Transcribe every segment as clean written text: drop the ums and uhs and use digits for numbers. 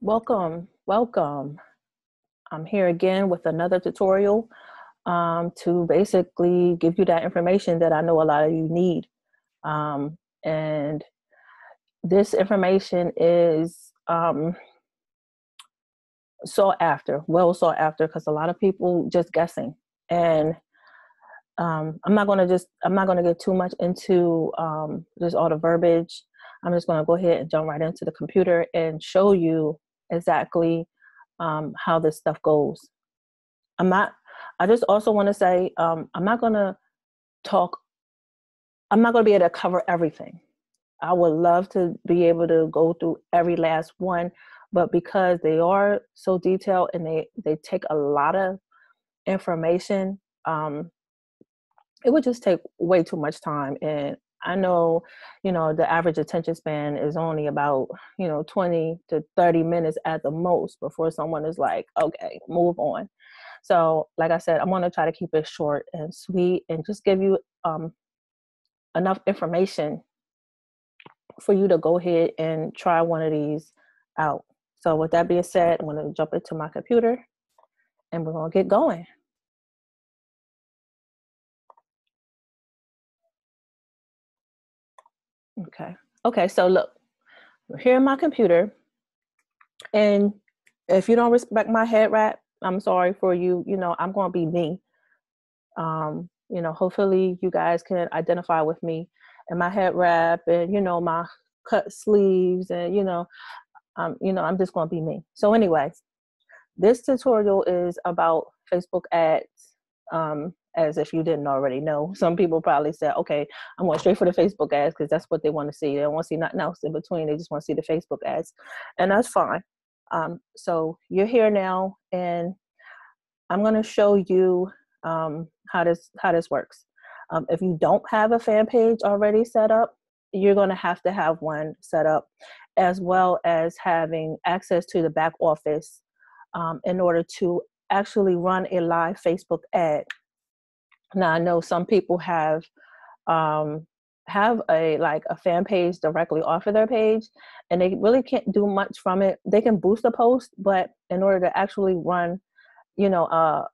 Welcome, welcome. I'm here again with another tutorial to basically give you that information that I know a lot of you need. And this information is well sought after, because a lot of people just guessing. And I'm not going to get too much into just all the verbiage. I'm just going to go ahead and jump right into the computer and show you exactly how this stuff goes. I just also want to say, talk, I'm not going to be able to cover everything. I would love to be able to go through every last one, but because they are so detailed and they take a lot of information, it would just take way too much time. And I know, the average attention span is only about, 20 to 30 minutes at the most before someone is like, okay, move on. So, like I said, I'm going to try to keep it short and sweet and just give you enough information for you to go ahead and try one of these out. So, with that being said, I'm going to jump into my computer and we're going to get going. Okay, so look, we're here in my computer. And if you don't respect my head wrap, I'm sorry for you. I'm going to be me. Hopefully you guys can identify with me and my head wrap and, my cut sleeves and, I'm just going to be me. So anyways, this tutorial is about Facebook ads. As if you didn't already know, some people probably said, okay, I'm going straight for the Facebook ads because that's what they want to see. They don't want to see nothing else in between. They just want to see the Facebook ads, and that's fine. So you're here now, and I'm going to show you how this works. If you don't have a fan page already set up, you're going to have one set up, as well as having access to the back office in order to actually run a live Facebook ad. Now I know some people have a fan page directly off of their page, and they really can't do much from it. They can boost a post, but in order to actually run, run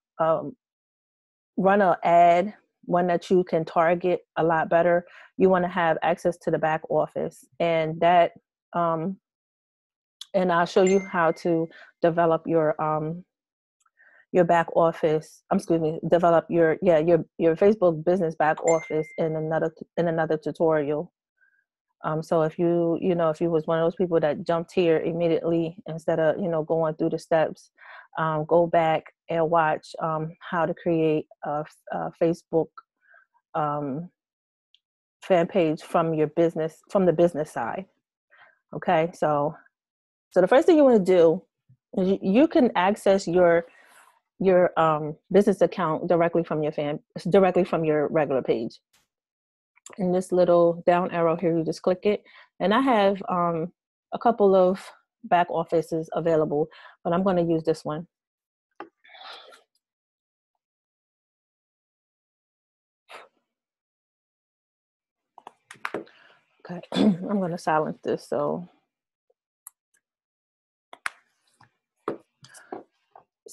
an ad, one that you can target a lot better, you want to have access to the back office, and that and I'll show you how to develop your back office. Develop your Facebook business back office in another tutorial. So if if you was one of those people that jumped here immediately instead of going through the steps, go back and watch how to create a Facebook fan page from the business side. Okay, so the first thing you want to do is you can access your business account directly from your regular page. In this little down arrow here, you just click it, and I have a couple of back offices available, but I'm going to use this one. Okay, I'm going to silence this.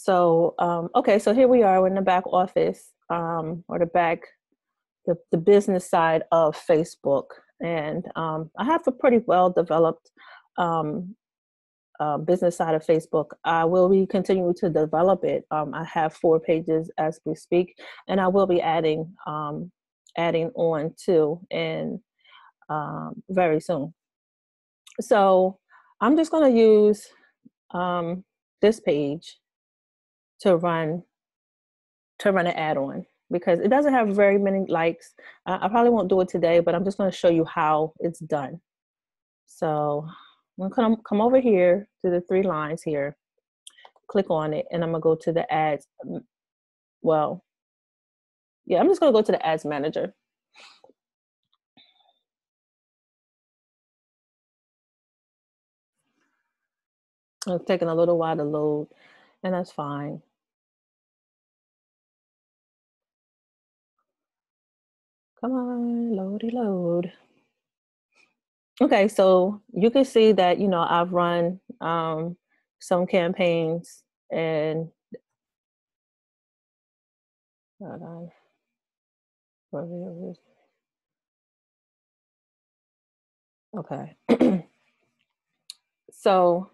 Okay, so here we are in the back office, or the business side of Facebook. And I have a pretty well developed business side of Facebook. I will be continuing to develop it. I have 4 pages as we speak, and I will be adding on to and very soon. So I'm just going to use this page to run an ad on, because it doesn't have very many likes. I probably won't do it today, but I'm just going to show you how it's done. So I'm going to come over here to the 3 lines here, click on it, and I'm going to go to the ads. Well, yeah, I'm just going to go to the ads manager. It's taking a little while to load, and that's fine. Come on, loady load. Okay, so you can see that, I've run some campaigns, and hold on. Okay. So, all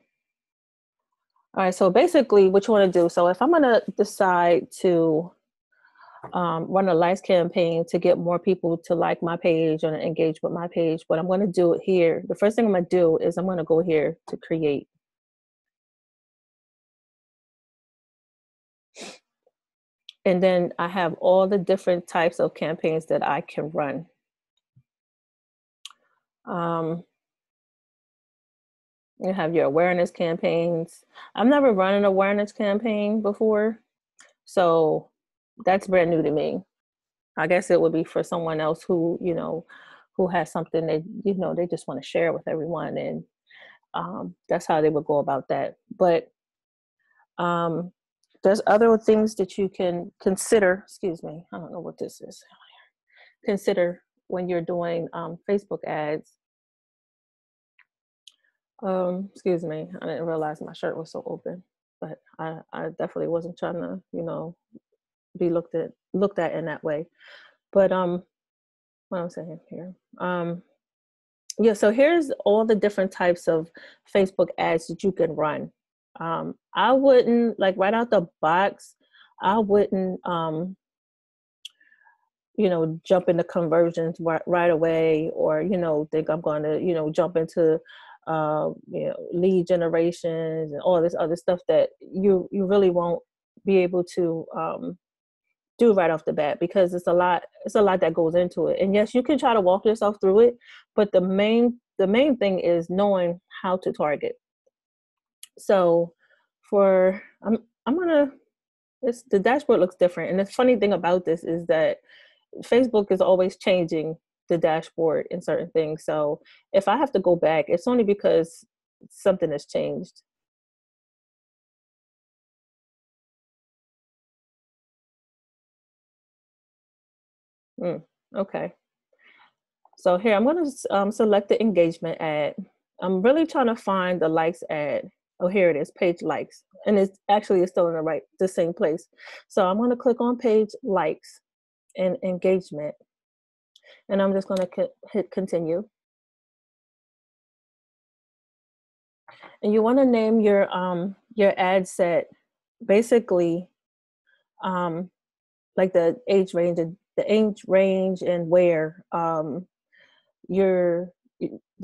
right. So basically, what you want to do. So if I'm gonna decide to run a likes campaign to get more people to like my page and engage with my page, what I'm going to do here, the first thing I'm going to do is I'm going to go here to create. And then I have all the different types of campaigns that I can run. You have your awareness campaigns. I've never run an awareness campaign before, so that's brand new to me. I guess it would be for someone else who, who has something that, they just want to share with everyone. And that's how they would go about that. But there's other things that you can consider. Excuse me, I don't know what this is. Consider when you're doing Facebook ads. Excuse me, I didn't realize my shirt was so open, but I definitely wasn't trying to, be looked at in that way. But what I'm saying here, yeah. So here's all the different types of Facebook ads that you can run. I wouldn't, like, right out the box, I wouldn't jump into conversions right away, or think I'm going to jump into lead generations and all this other stuff that you really won't be able to do right off the bat, because it's a lot that goes into it. And yes, you can try to walk yourself through it, but the main thing is knowing how to target. So the dashboard looks different. And the funny thing about this is that Facebook is always changing the dashboard in certain things. So if I have to go back, it's only because something has changed. Okay. So here I'm going to select the engagement ad. I'm really trying to find the likes ad. Oh, here it is, page likes. And it's still in the same place. So I'm going to click on page likes and engagement. And I'm just going to hit continue. And you want to name your ad set basically like the age range and where the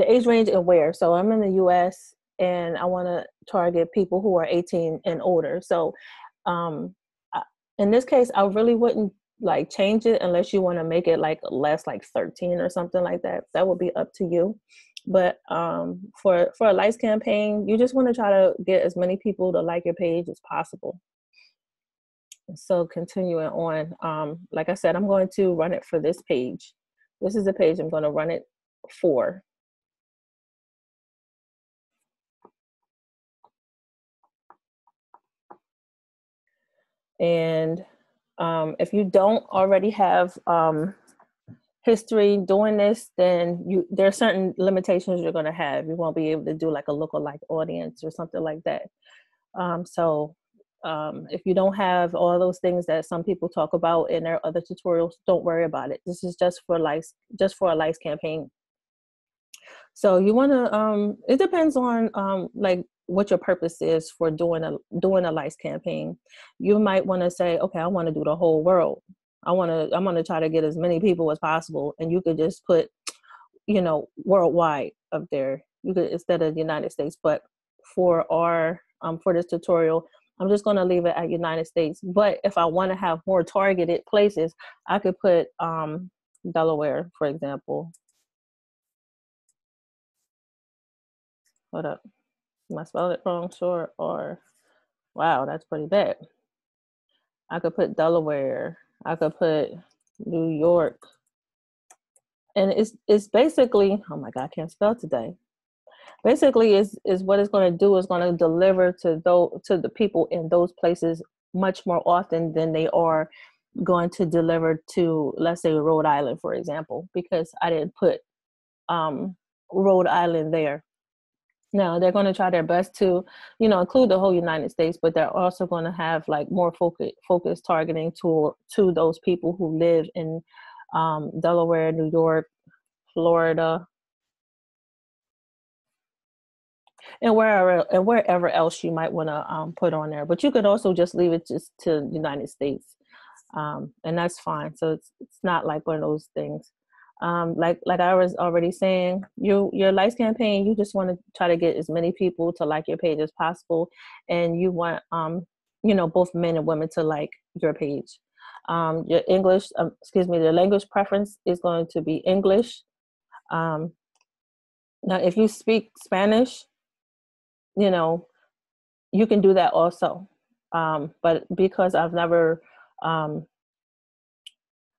age range and where. So I'm in the US and I want to target people who are 18 and older. So in this case, I really wouldn't like change it unless you want to make it like less, like 13 or something like that. That would be up to you. But for a likes campaign, you just want to try to get as many people to like your page as possible. So continuing on, like I said, I'm going to run it for this page. This is the page I'm going to run it for. And if you don't already have history doing this, then there are certain limitations you're going to have. You won't be able to do like a lookalike audience or something like that. So if you don't have all those things that some people talk about in their other tutorials, don't worry about it. This is just for a likes campaign. So you want to, it depends on like what your purpose is for doing a likes campaign. You might want to say, okay, I want to do the whole world. I'm going to try to get as many people as possible. And you could just put, worldwide up there. You could, instead of the United States. But for for this tutorial, I'm just going to leave it at United States. But if I want to have more targeted places, I could put Delaware, for example. Hold up. Am I spelling it wrong? Sure. Or, wow, that's pretty bad. I could put Delaware. I could put New York. And it's basically, oh my God, I can't spell today. Basically, is what it's going to do is going to deliver to the people in those places much more often than they are going to deliver to, let's say, Rhode Island, for example, because I didn't put Rhode Island there. Now they're going to try their best to, include the whole United States, but they're also going to have like more focus targeting to those people who live in Delaware, New York, Florida, and wherever else you might want to put on there. But you could also just leave it just to United States, and that's fine. So it's not like one of those things. Like I was already saying, your likes campaign, you just want to try to get as many people to like your page as possible, and you want both men and women to like your page. Your English, the language preference is going to be English. Now, if you speak Spanish, you can do that also. But because I've never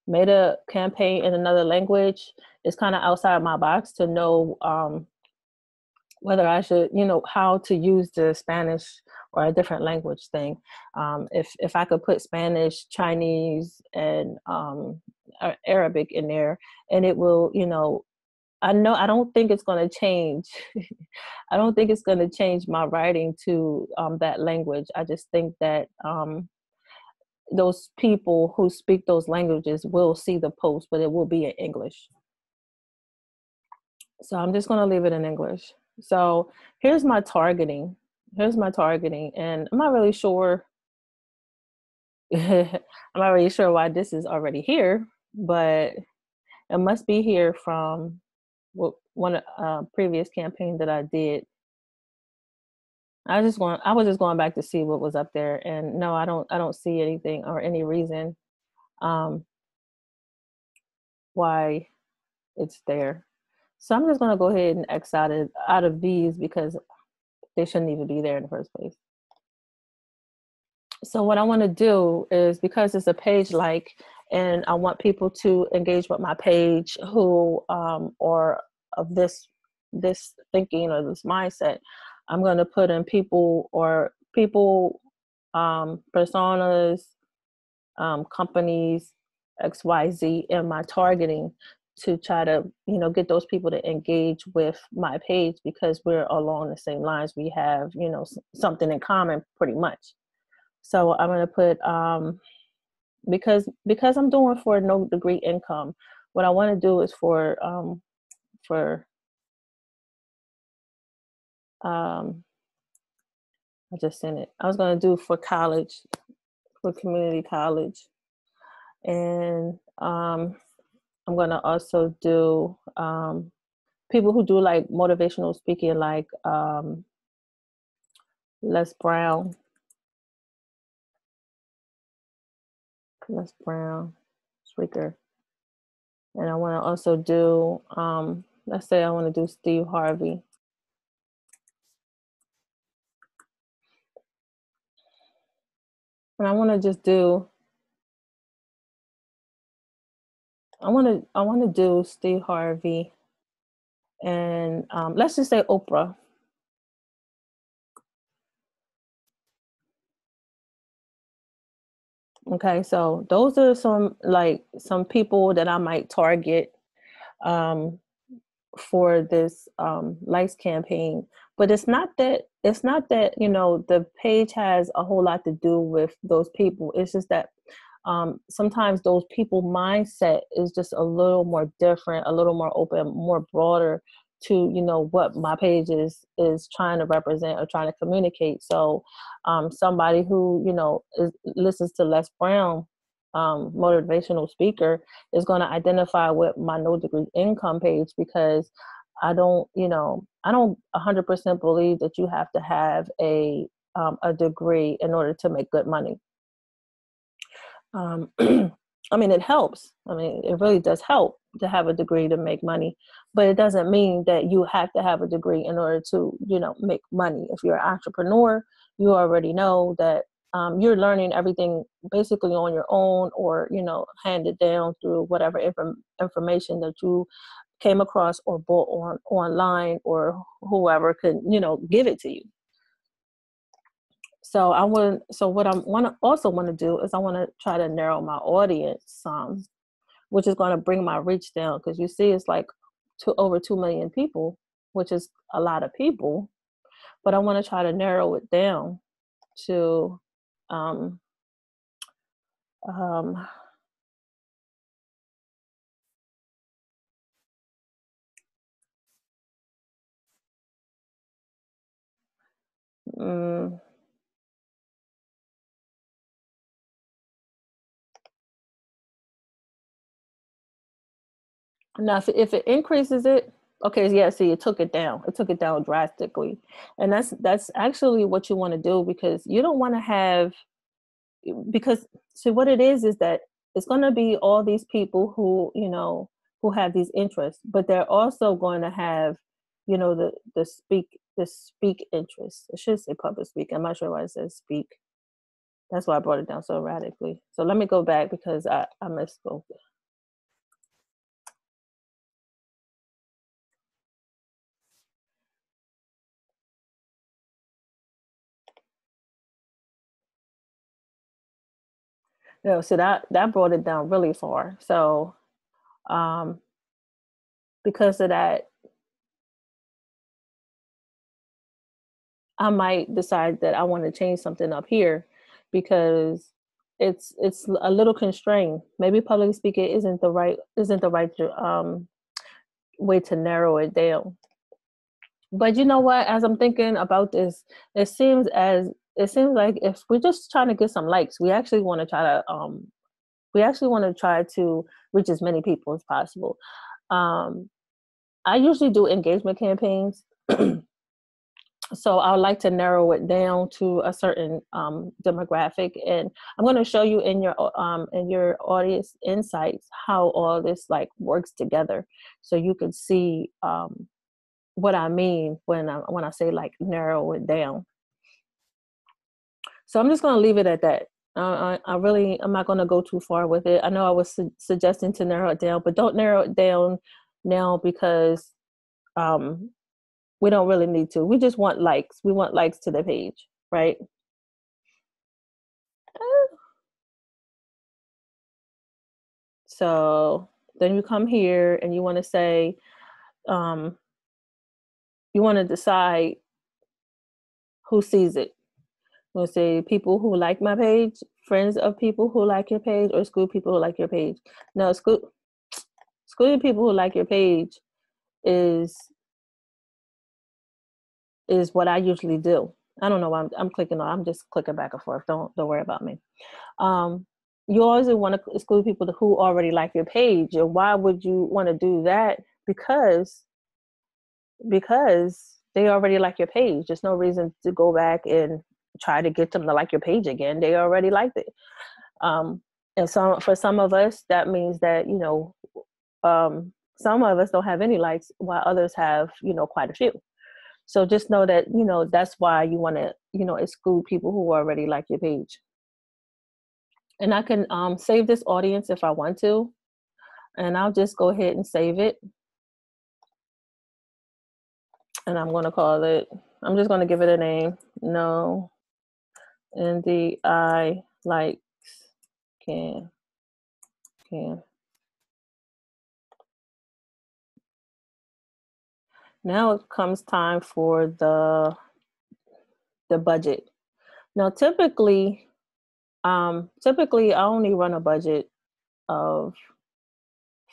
made a campaign in another language, it's kind of outside my box to know whether I should, how to use the Spanish or a different language thing. If I could put Spanish, Chinese, and Arabic in there, and it will, I don't think it's going to change. I don't think it's going to change my writing to that language. I just think that those people who speak those languages will see the post, but it will be in English. So I'm just going to leave it in English. So here's my targeting. And I'm not really sure. I'm not really sure why this is already here, but it must be here from one previous campaign that I did. I was just going back to see what was up there, and no, I don't see anything or any reason why it's there. So I'm just going to go ahead and X out of these because they shouldn't even be there in the first place. So what I want to do is, because it's a page like, and I want people to engage with my page who or of this thinking or this mindset, I'm going to put in people personas, companies, XYZ in my targeting to try to, get those people to engage with my page because we're along the same lines. We have, something in common pretty much. So I'm going to put, because I'm doing for no degree income, what I want to do is for I just sent it. I was going to do for college, for community college. And I'm going to also do people who do like motivational speaking, like Les Brown, speaker. And I want to also do, let's say I want to do Steve Harvey. And I want to just do, I want to do Steve Harvey and let's just say Oprah. Okay, so those are some people that I might target for this likes campaign. But it's not that the page has a whole lot to do with those people. It's just that sometimes those people mindset is just a little more different, a little more open, more broader to what my page is trying to represent or trying to communicate. So somebody who listens to Les Brown, motivational speaker, is going to identify with my no degree income page because I don't 100% believe that you have to have a degree in order to make good money. I mean, it helps. I mean, it really does help to have a degree to make money, but it doesn't mean that you have to have a degree in order to, make money. If you're an entrepreneur, you already know that you're learning everything basically on your own, or, handed down through whatever information that you came across or bought online, or whoever could, give it to you. So what I also want to do is I want to try to narrow my audience, which is going to bring my reach down, because you see it's like over 2 million people, which is a lot of people. but I want to try to narrow it down to um, um, mm, now if it increases it, okay, yeah, see, it took it down. It took it down drastically, and that's actually what you want to do, because you don't want to have, because see what it is that it's going to be all these people who, who have these interests, but they're also going to have, the speak interest. It should say public speak. I'm not sure why it says speak. That's why I brought it down so radically. So let me go back because I misspoke. So that brought it down really far. So um, because of that, I might decide that I want to change something up here, because it's a little constrained. Maybe public speaking isn't the right way to narrow it down. But you know what? As I'm thinking about this, it seems as it seems like if we're just trying to get some likes, we actually want to try to reach as many people as possible. Um, I usually do engagement campaigns. So I would like to narrow it down to a certain demographic, and I'm going to show you in your audience insights how all this like works together, so you can see what I mean when I say like narrow it down. So I'm just going to leave it at that. I'm not going to go too far with it. I know I was suggesting to narrow it down, but don't narrow it down now, because um, we don't really need to. We just want likes. We want likes to the page, right? So then you come here and you want to say, um, you want to decide who sees it. We'll say people who like my page, friends of people who like your page, or exclude people who like your page. No, excluding people who like your page is is what I usually do. I don't know why I'm clicking on. I'm just clicking back and forth. Don't worry about me. Um, you always want to exclude people who already like your page. And why would you want to do that? Because they already like your page. There's no reason to go back and try to get them to like your page again. They already liked it. Um, and for some of us, that means that some of us don't have any likes, while others have quite a few. So just know that that's why you want to exclude people who already like your page. And I can save this audience if I want to, and I'll just go ahead and save it. And I'm going to call it, I'm just going to give it a name. No, NDI likes can. Now it comes time for the budget. Now typically I only run a budget of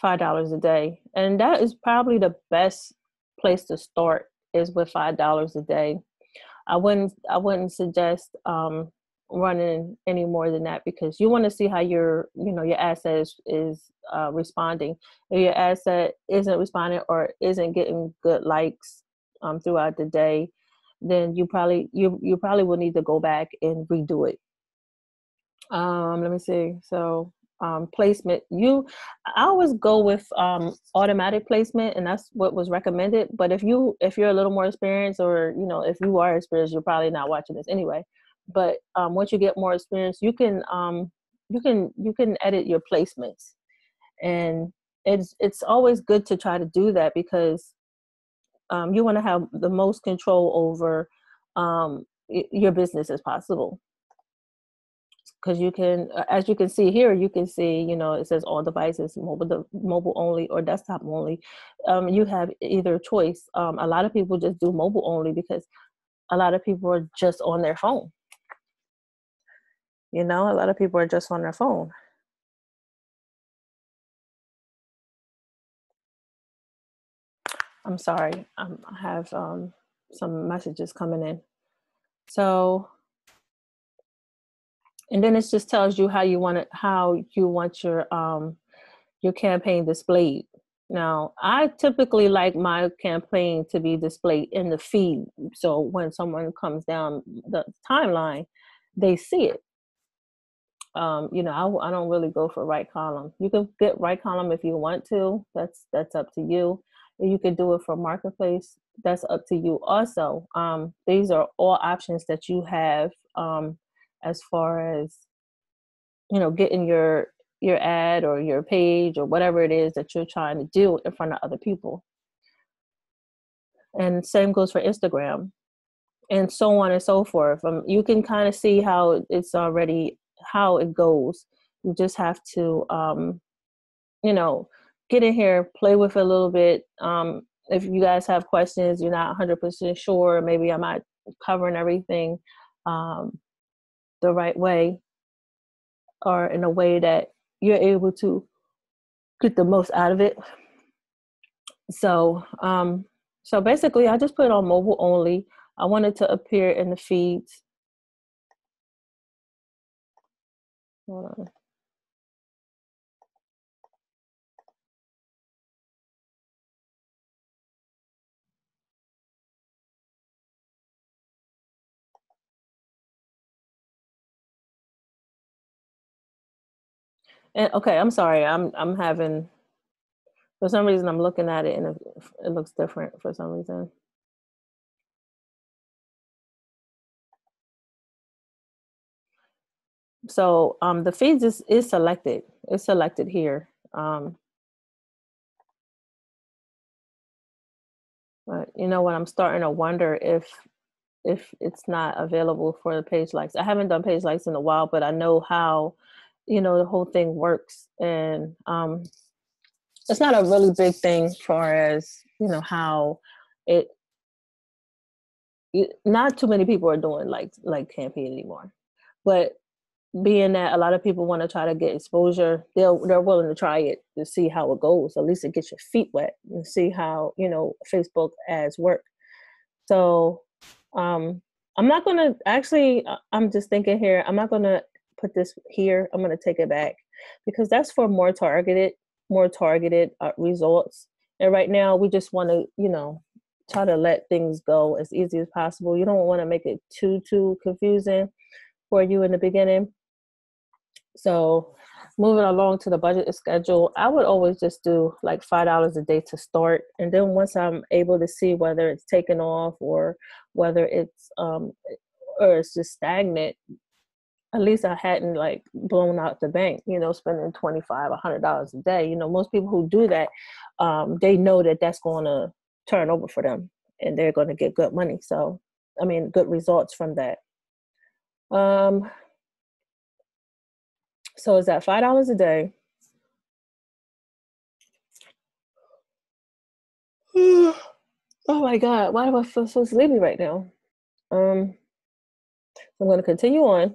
$5 a day, and that is probably the best place to start, is with $5 a day. I wouldn't suggest running any more than that, because you want to see how your asset is responding. If your asset isn't responding or isn't getting good likes throughout the day, then you probably will need to go back and redo it. Let me see. So placement, I always go with automatic placement, and that's what was recommended. But if you're a little more experienced, or if you are experienced, you're probably not watching this anyway. But once you get more experience, you can edit your placements, and it's always good to try to do that, because you want to have the most control over your business as possible. Because you can, as you can see here, you can see, it says all devices, mobile only or desktop only. You have either choice. A lot of people just do mobile only, because a lot of people are just on their phone. You know, a lot of people are just on their phone. I'm sorry. I have some messages coming in. So, and then it just tells you how you want your campaign displayed. Now, I typically like my campaign to be displayed in the feed. So when someone comes down the timeline, they see it. You know, I don't really go for right column. You can get right column if you want to. That's up to you. And you can do it for marketplace. That's up to you also. These are all options that you have as far as, you know, getting your ad or your page or whatever it is that you're trying to do in front of other people. And same goes for Instagram and so on and so forth. You can kind of see how it's already, how it goes. You just have to, you know, get in here, play with it a little bit. If you guys have questions, you're not 100% sure, maybe I'm not covering everything the right way or in a way that you're able to get the most out of it. So, so basically, I just put it on mobile only. I want it to appear in the feeds. Hold on. And okay, I'm sorry. I'm having, for some reason I'm looking at it and it looks different for some reason. So the feeds is selected. It's selected here. But you know what? I'm starting to wonder if it's not available for the page likes. I haven't done page likes in a while, but I know how, you know, the whole thing works. And it's not a really big thing as far as, you know, how it, not too many people are doing like campaign anymore. But being that a lot of people want to try to get exposure, they're willing to try it to see how it goes. At least it gets your feet wet and see how, you know, Facebook ads work. So I'm not gonna actually. I'm just thinking here. I'm not gonna put this here. I'm gonna take it back because that's for more targeted results. And right now, we just want to, you know, try to let things go as easy as possible. You don't want to make it too confusing for you in the beginning. So moving along to the budget schedule, I would always just do like $5 a day to start. And then once I'm able to see whether it's taken off or whether it's just stagnant, at least I hadn't like blown out the bank, you know, spending $25, $100 a day. You know, most people who do that, they know that that's going to turn over for them and they're going to get good money. So, I mean, good results from that. Um, so is that $5 a day? Oh my God, why do I feel so sleepy right now? Um, I'm going to continue on,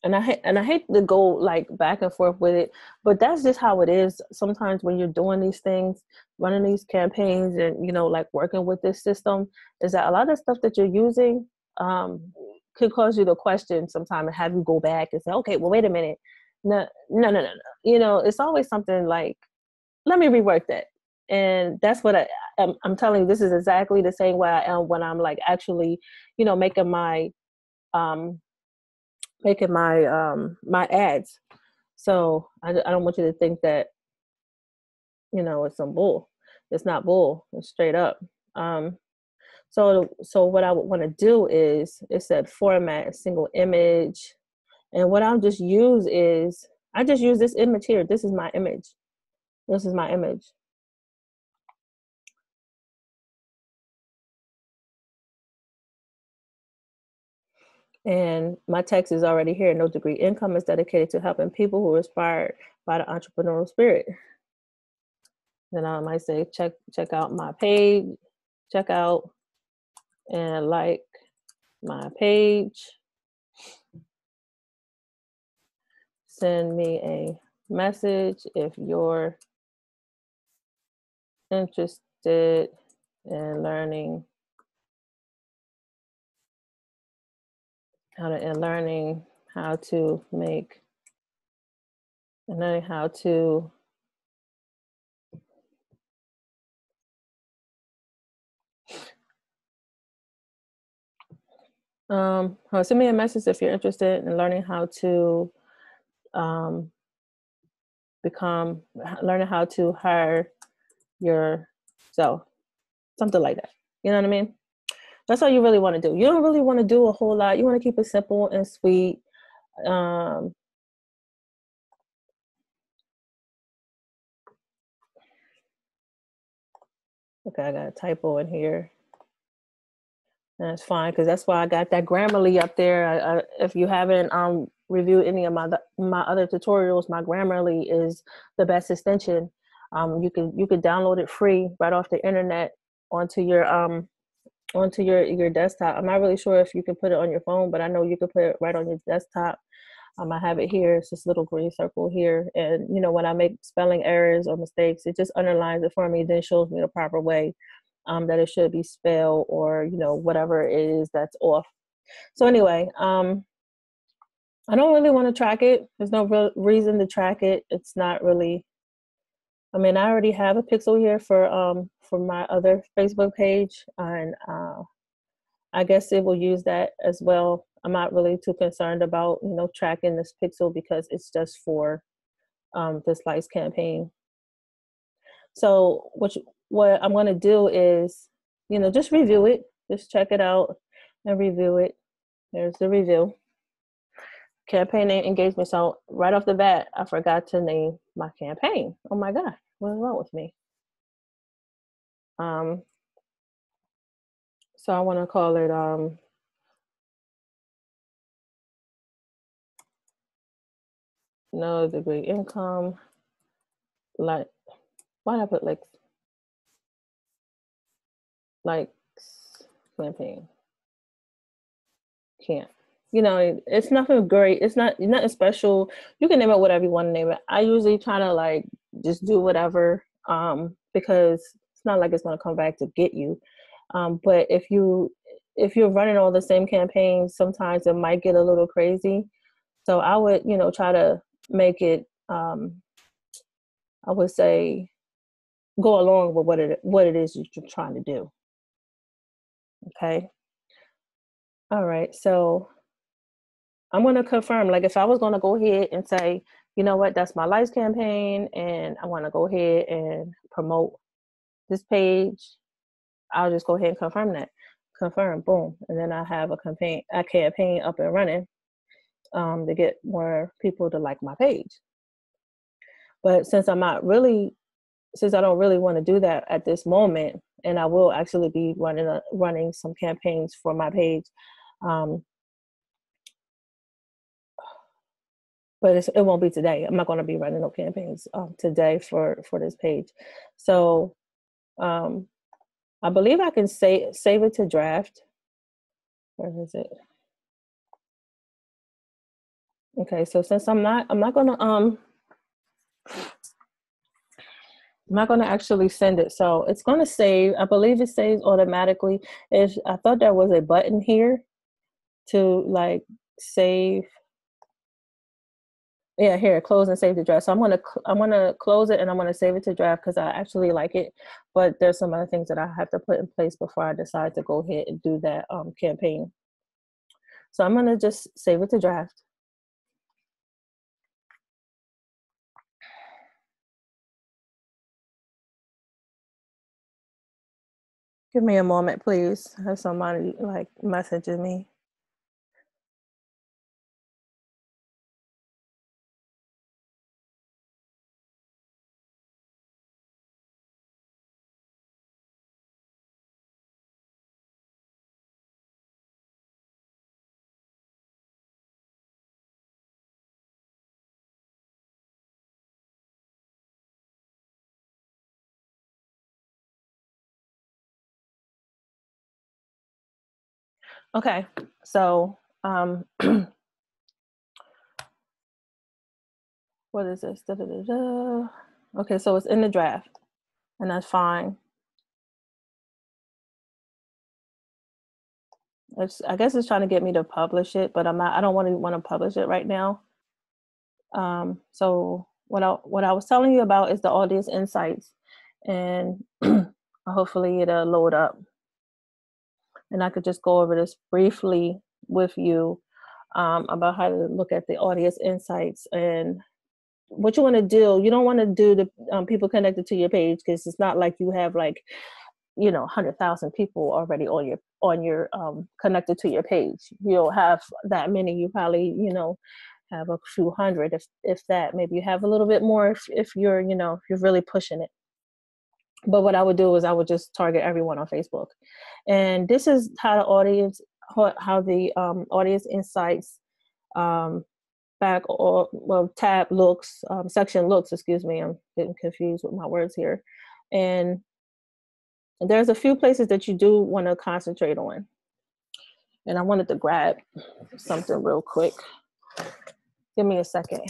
and I hate to go like back and forth with it, but that's just how it is. Sometimes when you're doing these things, running these campaigns, and you know, like working with this system, is that a lot of stuff that you're using could cause you to question sometime and have you go back and say, okay, well, wait a minute, no. You know, it's always something like, let me rework that. And that's what I'm telling you, this is exactly the same way I am when I'm like actually, you know, um, my ads. So I don't want you to think that, you know, it's some bull. It's not bull. It's straight up. Um, so what I would want to do is, it said format a single image. And what I'll just use is, I just use this image here. This is my image. This is my image. And my text is already here. No Degree Income is dedicated to helping people who are inspired by the entrepreneurial spirit. Then I might say, check out my page, check out and like my page. Send me a message if you're interested in learning how to make and learning how to send me a message if you're interested in learning how to um, learning how to hire yourself, something like that. You know what I mean? That's all you really want to do. You don't really want to do a whole lot. You want to keep it simple and sweet. Okay, I got a typo in here. That's fine, because that's why I got that Grammarly up there. If you haven't reviewed any of my other tutorials, my Grammarly is the best extension. You could download it free right off the internet onto your desktop. I'm not really sure if you can put it on your phone, but I know you can put it right on your desktop. I have it here. It's this little green circle here, and when I make spelling errors or mistakes, it just underlines it for me. Then shows me the proper way that it should be spelled, or whatever it is that's off. So anyway, I don't really want to track it. There's no real reason to track it. It's not really. I mean, I already have a pixel here for my other Facebook page, and I guess it will use that as well. I'm not really too concerned about tracking this pixel because it's just for this Lights campaign. So what I'm going to do is just review it, just check it out and review it. There's the review. Campaign name engagement. So right off the bat, I forgot to name my campaign. Oh my God, what is wrong with me? So I want to call it no degree income. Like, why did I put likes campaign? Can't. It's nothing great. It's nothing special. You can name it whatever you want to name it. I usually try to just do whatever because it's not like it's going to come back to get you. But if you're running all the same campaigns, sometimes it might get a little crazy. So I would try to make it I would say go along with what it is you're trying to do. Okay. All right. So I'm going to confirm, like if I was going to go ahead and say, you know what, that's my Lights campaign, and I want to go ahead and promote this page, I'll just go ahead and confirm that. Confirm, boom. And then I have a campaign up and running to get more people to like my page. But since I don't really want to do that at this moment, and I will actually be running some campaigns for my page, but it won't be today. I'm not going to be running no campaigns today for this page. So I believe I can save it to draft. Where is it? Okay, so since I'm not gonna actually send it. So it's gonna save. I believe it saves automatically. I thought there was a button here to save. Yeah, here, close and save the draft. So I'm gonna close it and I'm gonna save it to draft because I actually like it. But there's some other things that I have to put in place before I decide to go ahead and do that campaign. So I'm gonna just save it to draft. Give me a moment, please. I have somebody messaging me. Okay, so what is this? Da, da, da, da. Okay, so it's in the draft, and that's fine. I guess it's trying to get me to publish it, but I'm not. I don't want to publish it right now. So what I was telling you about is the audience insights, and hopefully it'll load up, and I could just go over this briefly with you about how to look at the audience insights and what you want to do. You don't want to do the people connected to your page, because it's not like you have like 100,000 people already on your connected to your page. You don't have that many. You probably have a few hundred, if that. Maybe you have a little bit more if you're if you're really pushing it. But what I would do is I would just target everyone on Facebook, and this is how the audience insights um, back or tab looks, section looks. Excuse me, I'm getting confused with my words here. And there's a few places that you do want to concentrate on. And I wanted to grab something real quick. Give me a second.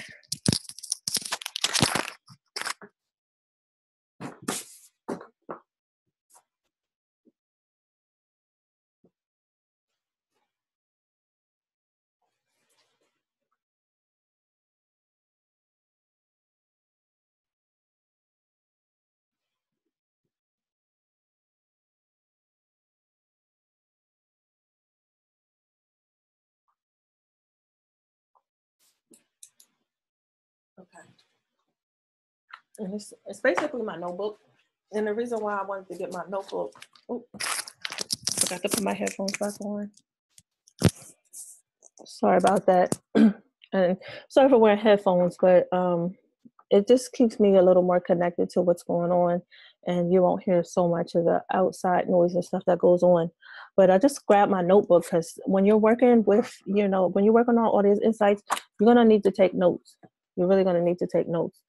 Okay. And it's basically my notebook. And the reason why I wanted to get my notebook, oh, forgot to put my headphones back on. Sorry about that. And sorry for wearing headphones, but it just keeps me a little more connected to what's going on, and you won't hear so much of the outside noise and stuff that goes on. But I just grabbed my notebook, because when you're working with, when you're working on audience insights, you're going to need to take notes. You're really going to need to take notes.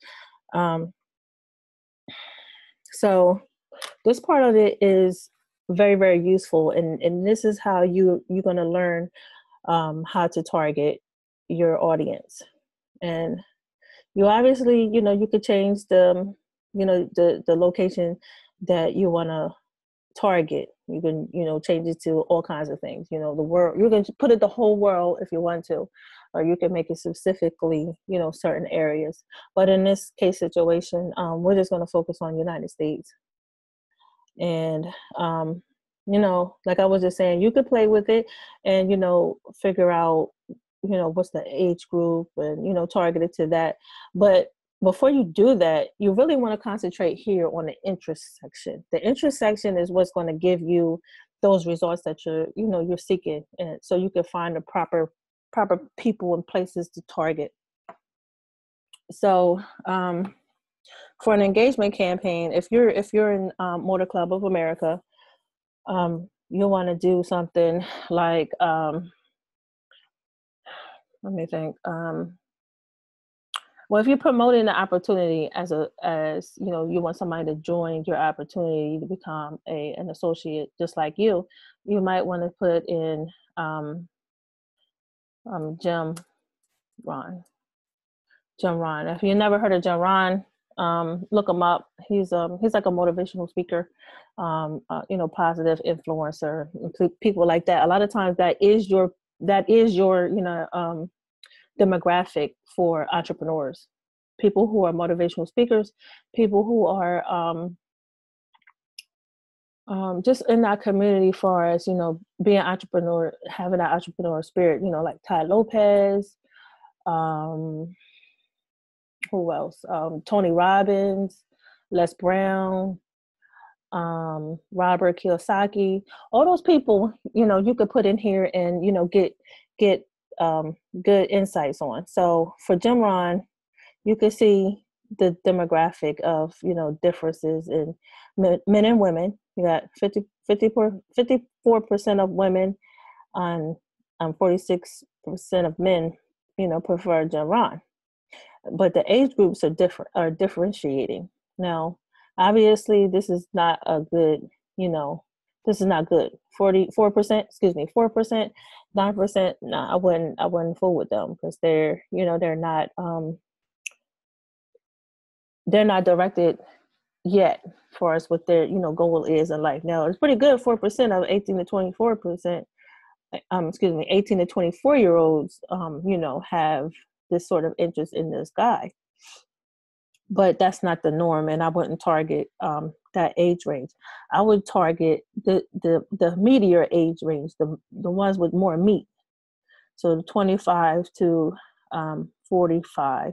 So this part of it is very, very useful. And this is how you're going to learn how to target your audience. And you obviously, you could change the location that you want to target. You can, change it to all kinds of things. The world, you can put it the whole world if you want to, or you can make it specifically, certain areas. But in this case situation, we're just going to focus on United States. And, like I was just saying, you could play with it and, figure out, what's the age group and, target it to that. But before you do that, you really want to concentrate here on the interest section. The interest section is what's going to give you those results that you're seeking. And so you can find the proper people and places to target. So, for an engagement campaign, if you're in Motor Club of America, you'll want to do something like, let me think. Well, if you're promoting the opportunity as you want somebody to join your opportunity to become an associate just like you might want to put in Jim Ron. Jim Ron. If you never heard of Jim Ron, look him up. He's like a motivational speaker, positive influencer, people like that. A lot of times that is your demographic for entrepreneurs, people who are motivational speakers, people who are just in that community for us, being an entrepreneur, having that entrepreneur spirit, like Ty Lopez, who else? Tony Robbins, Les Brown, Robert Kiyosaki, all those people, you could put in here and, get good insights on. So for Jim Ron, you can see the demographic of, differences in men and women. You got 54% of women and 46% of men, prefer Jim Ron. But the age groups are differentiating. Now, obviously, this is not a good, This is not good. 44%, excuse me, 4%, 9%. Nah, I wouldn't fool with them because they're not directed yet for us what their goal is in life. Now it's pretty good. 4% of 18 to 24%, excuse me, 18 to 24-year olds, have this sort of interest in this guy. But that's not the norm, and I wouldn't target that age range. I would target the meatier age range, the ones with more meat. So the 25 to 45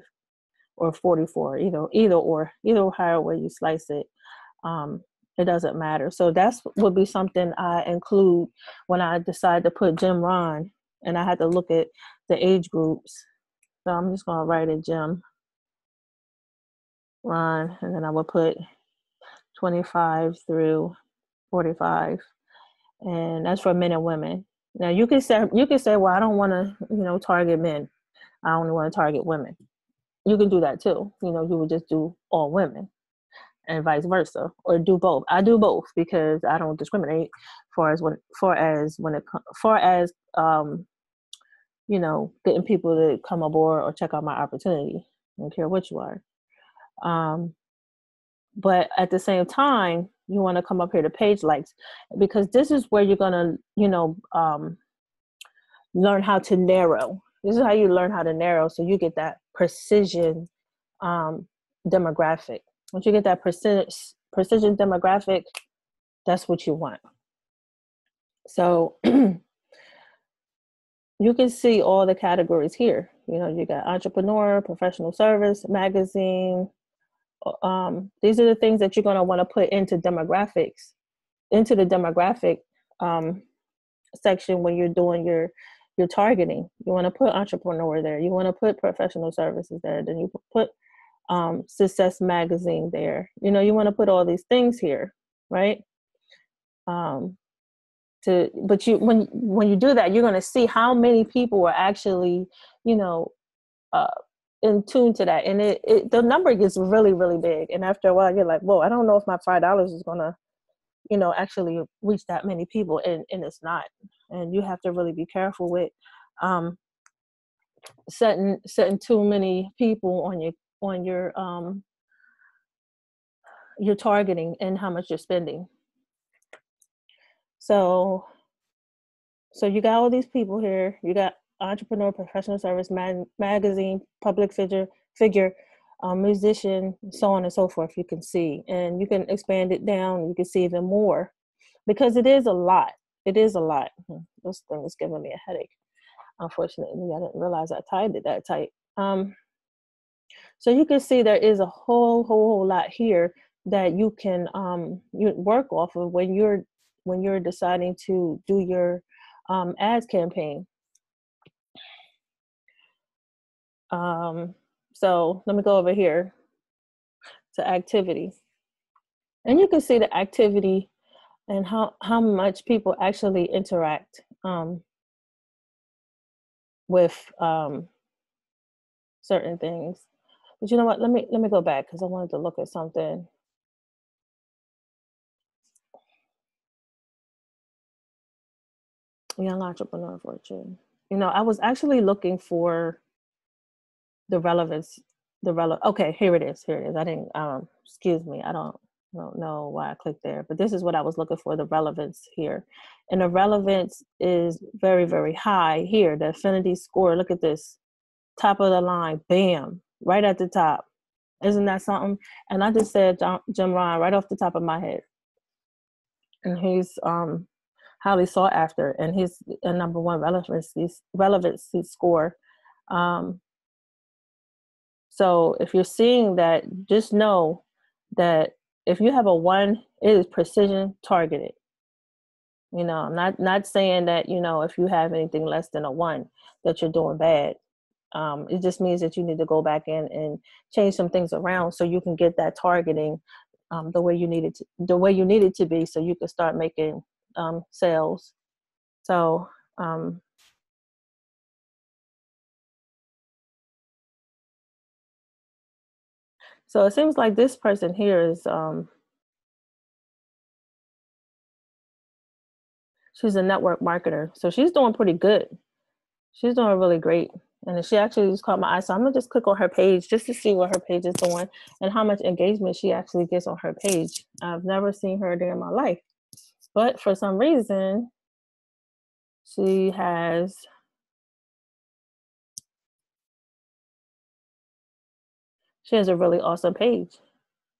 or 44, either higher way you slice it. It doesn't matter. So that's would be something I include when I decide to put Jim Rohn, and I had to look at the age groups. So I'm just gonna write it Jim Rohn, and then I will put 25 through 45, and that's for men and women. Now you can say, well, I don't want to target men. I only want to target women. You can do that too. You would just do all women, and vice versa, or do both. I do both because I don't discriminate far as getting people to come aboard or check out my opportunity. I don't care what you are. But at the same time, you want to come up here to page likes, because this is where you're going to, learn how to narrow. This is how you learn how to narrow. So you get that precision demographic. Once you get that precision demographic, that's what you want. So you can see all the categories here. You got entrepreneur, professional service, magazine. These are the things that you're going to want to put into the demographic section when you're doing your targeting. You want to put entrepreneur there. You want to put professional services there. Then you put Success Magazine there. You want to put all these things here, right? When you do that, you're going to see how many people are actually, in tune to that, and the number gets really, really big. And after a while, you're like, whoa, I don't know if my $5 is gonna, actually reach that many people, and it's not. And you have to really be careful with setting too many people on your targeting and how much you're spending. So you got all these people here. You got entrepreneur, professional service, magazine, public figure, musician, so on and so forth. You can see, and you can expand it down. You can see even more, because it is a lot. It is a lot. This thing is giving me a headache. Unfortunately, I didn't realize I tied it that tight. So you can see there is a whole lot here that you can you work off of when you're deciding to do your ads campaign. So let me go over here to activity, and you can see the activity and how much people actually interact with certain things. But you know what? Let me go back, because I wanted to look at something. Young entrepreneur fortune. I was actually looking for the relevance. Okay, here it is. I didn't. Excuse me. I don't know why I clicked there, but this is what I was looking for, the relevance here. And the relevance is very, very high here. The affinity score, look at this. Top of the line, bam, right at the top. Isn't that something? And I just said Jim Rohn right off the top of my head. And he's highly sought after, and he's a number one relevancy score. So if you're seeing that, just know that if you have a 1, it is precision targeted. I'm not saying that, if you have anything less than a 1, that you're doing bad. It just means that you need to go back in and change some things around so you can get that targeting the way you need it to be, so you can start making sales. So so it seems like this person here is She's a network marketer. So she's doing pretty good. She's doing really great. And she actually just caught my eye. So I'm gonna just click on her page just to see what her page is doing and how much engagement she actually gets on her page. I've never seen her day in my life. But for some reason, she has a really awesome page.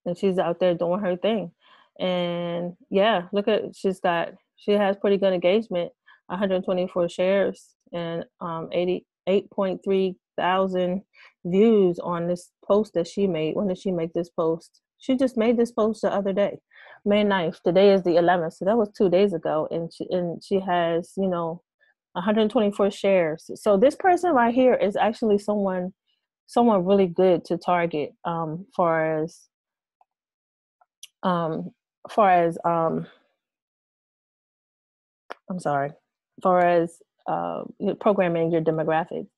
And she's out there doing her thing. And yeah, look at she has pretty good engagement, 124 shares and 88.3 thousand views on this post that she made. When did she make this post? She just made this post the other day, May 9th. Today is the 11th, so that was 2 days ago. And she has 124 shares. So this person right here is actually someone really good to target, far as far as I'm sorry, far as programming your demographics.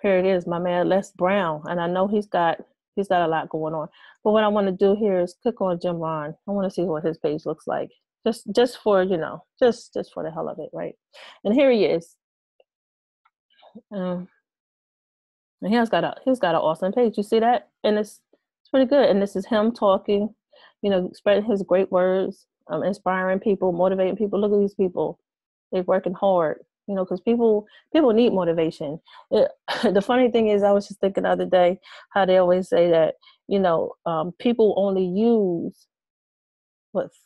Here it is, my man Les Brown, and I know he's got a lot going on. But what I want to do here is click on Jim Ron. I want to see what his page looks like, just for just for the hell of it, right? And here he is. And he's got an awesome page. You see that? And it's pretty good. And this is him talking, spreading his great words, inspiring people, motivating people. Look at these people. They're working hard, because people need motivation. The funny thing is, I was just thinking the other day how they always say that, people only use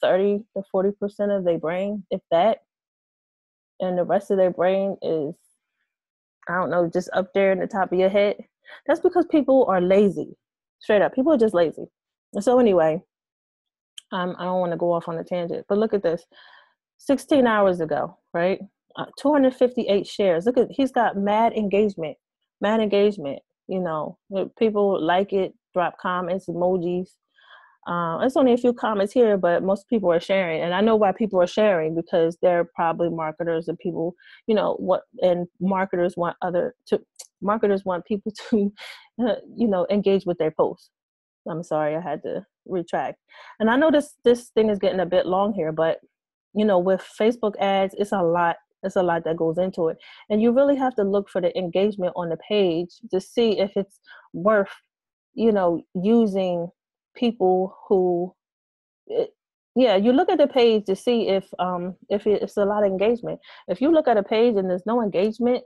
30 to 40% of their brain, if that, and the rest of their brain is, I don't know, just up there in the top of your head. That's because people are lazy. Straight up, people are just lazy. And so anyway, I don't want to go off on a tangent, but look at this. 16 hours ago, right? 258 shares. Look he's got mad engagement. People like it, drop comments, emojis. It's only a few comments here, but most people are sharing. And I know why people are sharing, because they're probably marketers and people, marketers want people to, engage with their posts. I'm sorry, I had to retract. And I know this thing is getting a bit long here, but with Facebook ads, it's a lot that goes into it. And you really have to look for the engagement on the page to see if it's worth, using people who, you look at the page to see if it's a lot of engagement. If you look at a page and there's no engagement,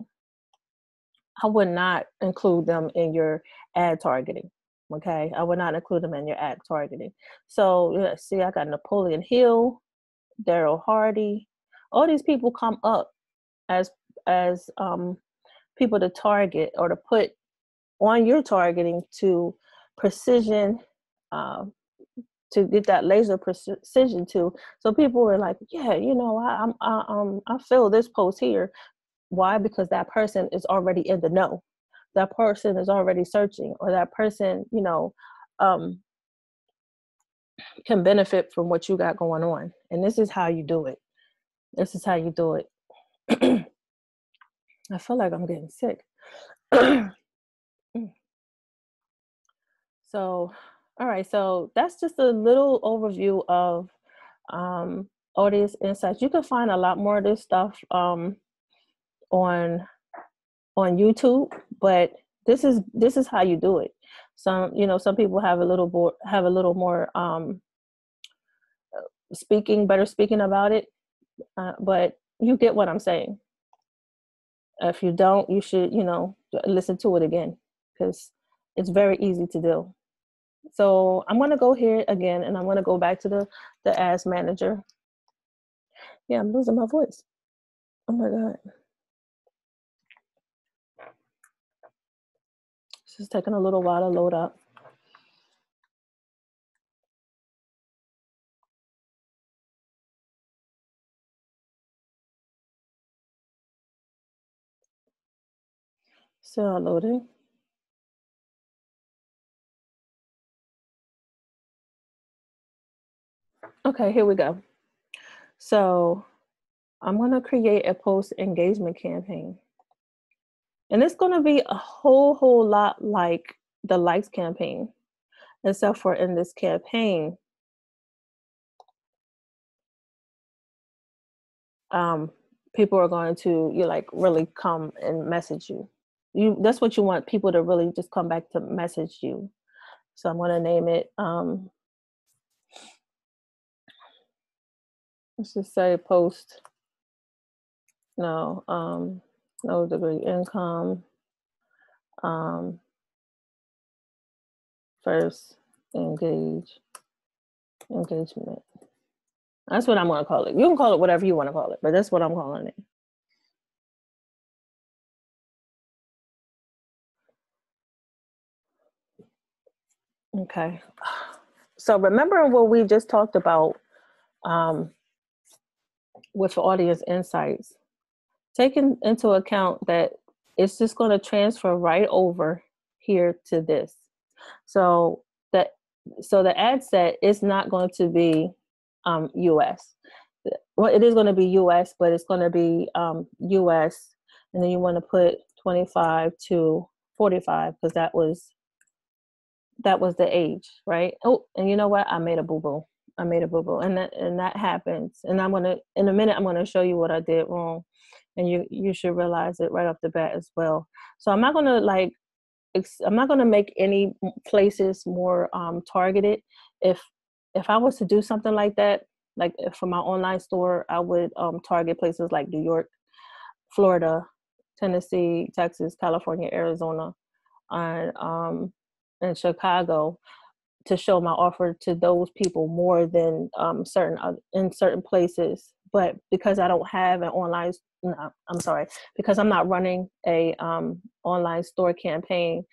I would not include them in your ad targeting. Okay, I would not include them in your ad targeting. So see, I got Napoleon Hill, Daryl Hardy. All these people come up as people to target or to put on your targeting to precision, to get that laser precision to. So people were like, yeah, I feel this post here. Why? Because that person is already in the know. That person is already searching, or that person, can benefit from what you got going on. And this is how you do it. I feel like I'm getting sick. So, all right. So that's just a little overview of Audience Insights. You can find a lot more of this stuff on YouTube, but this is how you do it. Some people have a little more better speaking about it, but you get what I'm saying. If you don't, you should listen to it again, because it's very easy to do. So I'm going to go here again, and I'm going to go back to the ads manager. Yeah, I'm losing my voice. Oh my God. This is taking a little while to load up. Still loading. Okay, here we go. So I'm going to create a post engagement campaign. And it's going to be a whole lot like the likes campaign, except for in this campaign, um, people are going to you like really come and message you. That's what you want, people to really just come back to message you. So I'm going to name it. Let's just say post. No, no degree income. First engagement. That's what I'm going to call it. You can call it whatever you want to call it, but that's what I'm calling it. Okay. So remember what we just talked about with audience insights, taking into account that it's just going to transfer right over here to this. So that the ad set is not going to be US. Well, it is going to be US, but it's going to be US, and then you want to put 25 to 45 because that was the age, right? Oh, and you know what? I made a boo-boo, and that happens. And in a minute, I'm gonna show you what I did wrong, and you should realize it right off the bat as well. So I'm not gonna I'm not gonna make any places more targeted. If I was to do something like that, like for my online store, I would target places like New York, Florida, Tennessee, Texas, California, Arizona, and Chicago, to show my offer to those people more than in certain places. But because I don't have an online, no, I'm sorry, because I'm not running a online store campaign,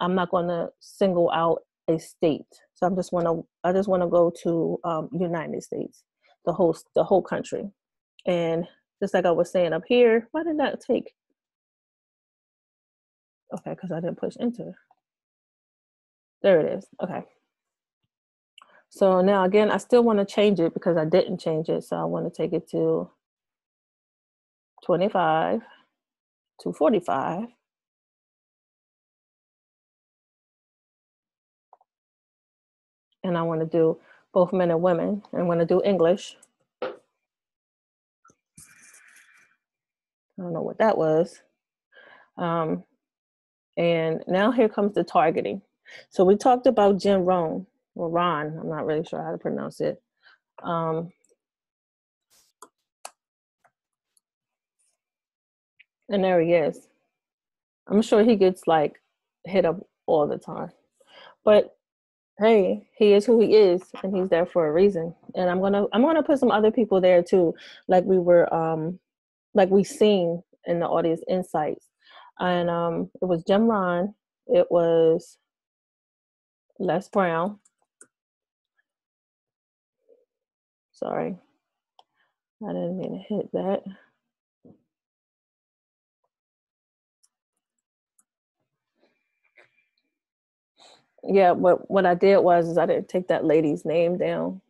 I'm not going to single out a state. So I just want to go to United States, the whole country. And just like I was saying up here, why did that take? Okay, because I didn't push enter. There it is. Okay. So now again, I still want to change it because I didn't change it. So I want to take it to 25 to 45. And I want to do both men and women. I'm going to do English. I don't know what that was. And now here comes the targeting. So we talked about Jim Rohn, or Ron. I'm not really sure how to pronounce it. And there he is. I'm sure he gets like hit up all the time. But hey, he is who he is, and he's there for a reason. And I'm gonna put some other people there too, like we seen in the audience insights. And it was Jim Ron, it was Les Brown. Sorry, I didn't mean to hit that. Yeah, but what I did was I didn't take that lady's name down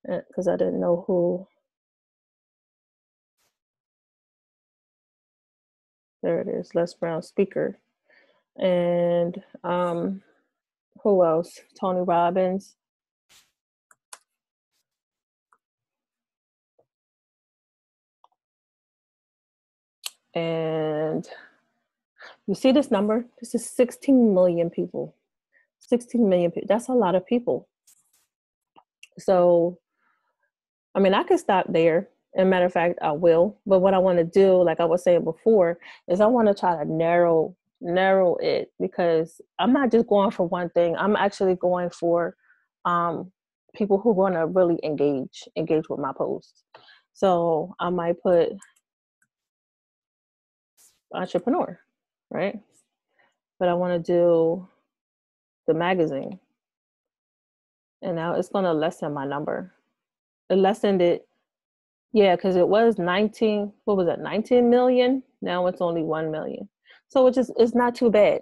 because I didn't know who. There it is, Les Brown, speaker. And who else? Tony Robbins. And you see this number? This is 16 million people. 16 million people. That's a lot of people. So, I mean, I could stop there. As a matter of fact, I will. But what I want to do, like I was saying before, is I want to try to narrow it, because I'm not just going for one thing. I'm actually going for people who want to really engage with my posts. So I might put entrepreneur, right? But I want to do the magazine. And now it's going to lessen my number. It lessened it. Yeah, because it was 19, what was it, 19 million? Now it's only 1 million. So it's not too bad.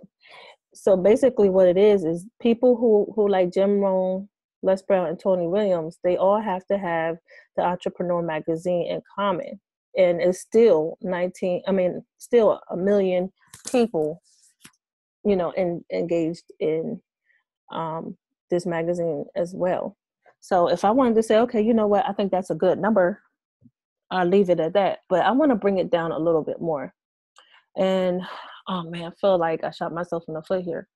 So basically what it is people who like Jim Rohn, Les Brown, and Tony Williams, they all have to have the Entrepreneur magazine in common. And it's still still 1 million people, engaged in this magazine as well. So if I wanted to say, okay, you know what, I think that's a good number, I'll leave it at that. But I want to bring it down a little bit more. And oh man, I feel like I shot myself in the foot here.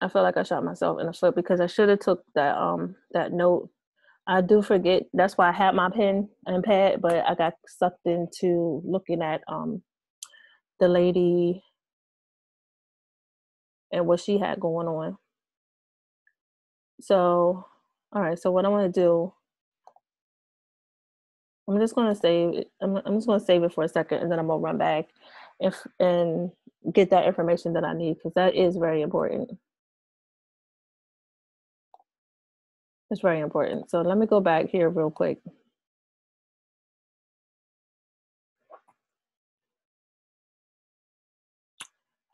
I feel like I shot myself in the foot because I should have took that note. I do forget. That's why I had my pen and pad, but I got sucked into looking at the lady and what she had going on. So, all right. So what I want to do, I'm just going to save it. I'm just going to save it for a second, and then I'm gonna run back and get that information that I need because that is very important. It's very important. So let me go back here real quick.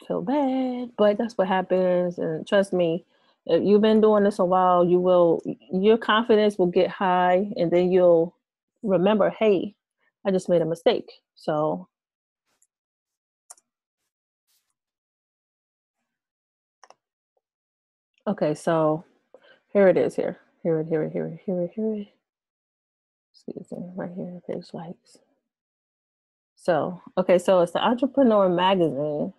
Feel bad, but that's what happens. And trust me, if you've been doing this a while, your confidence will get high, and then you'll remember, hey, I just made a mistake. So, okay, so here it is. Here. Excuse me, right here, page likes. So, okay, so it's the Entrepreneur Magazine,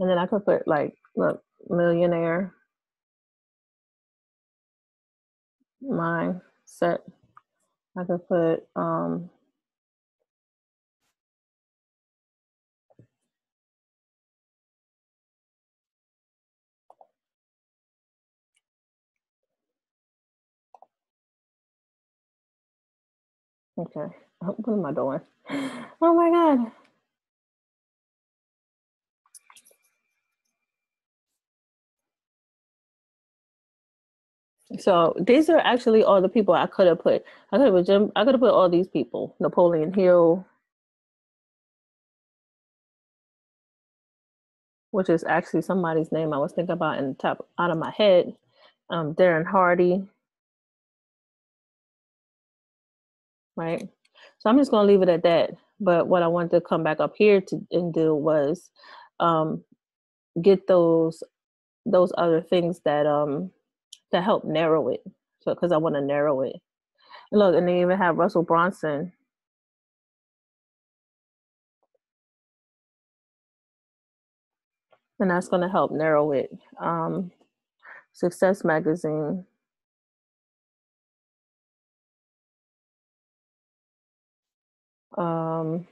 and then I could put like, look, millionaire mindset. I could put okay. What am I doing? Oh my god. So these are actually all the people I could have put. I could have put all these people. Napoleon Hill, which is actually somebody's name I was thinking about in the top out of my head. Darren Hardy, right? So I'm just gonna leave it at that. But what I wanted to come back up here to and do was um, get those other things that to help narrow it. So because I want to narrow it. And look, and they even have Russell Bronson, and that's going to help narrow it. Success Magazine. Um,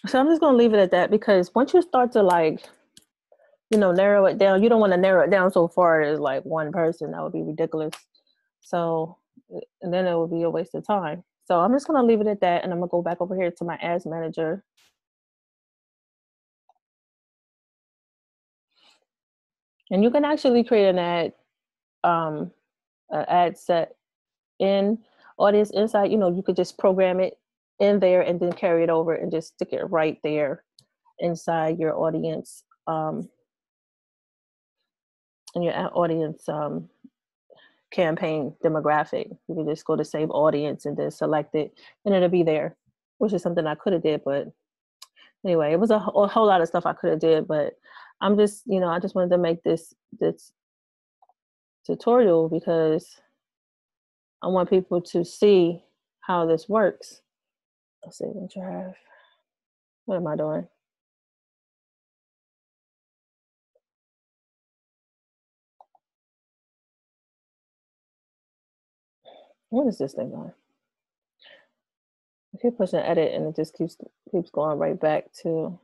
so I'm just going to leave it at that because once you start to like, narrow it down, you don't want to narrow it down so far as like one person. That would be ridiculous. So, and then it would be a waste of time. So I'm just going to leave it at that. And I'm going to go back over here to my ads manager. And you can actually create an ad set in Audience Insight. You could just program it in there and then carry it over and just stick it right there inside your audience and your audience campaign demographic. You can just go to save audience and then select it and it'll be there, which is something I could have did. But anyway, it was a whole lot of stuff I could have did, but I'm just, I just wanted to make this tutorial because I want people to see how this works. Let's see, draft. What am I doing? What is this thing on? I keep pushing edit and it just keeps going right back to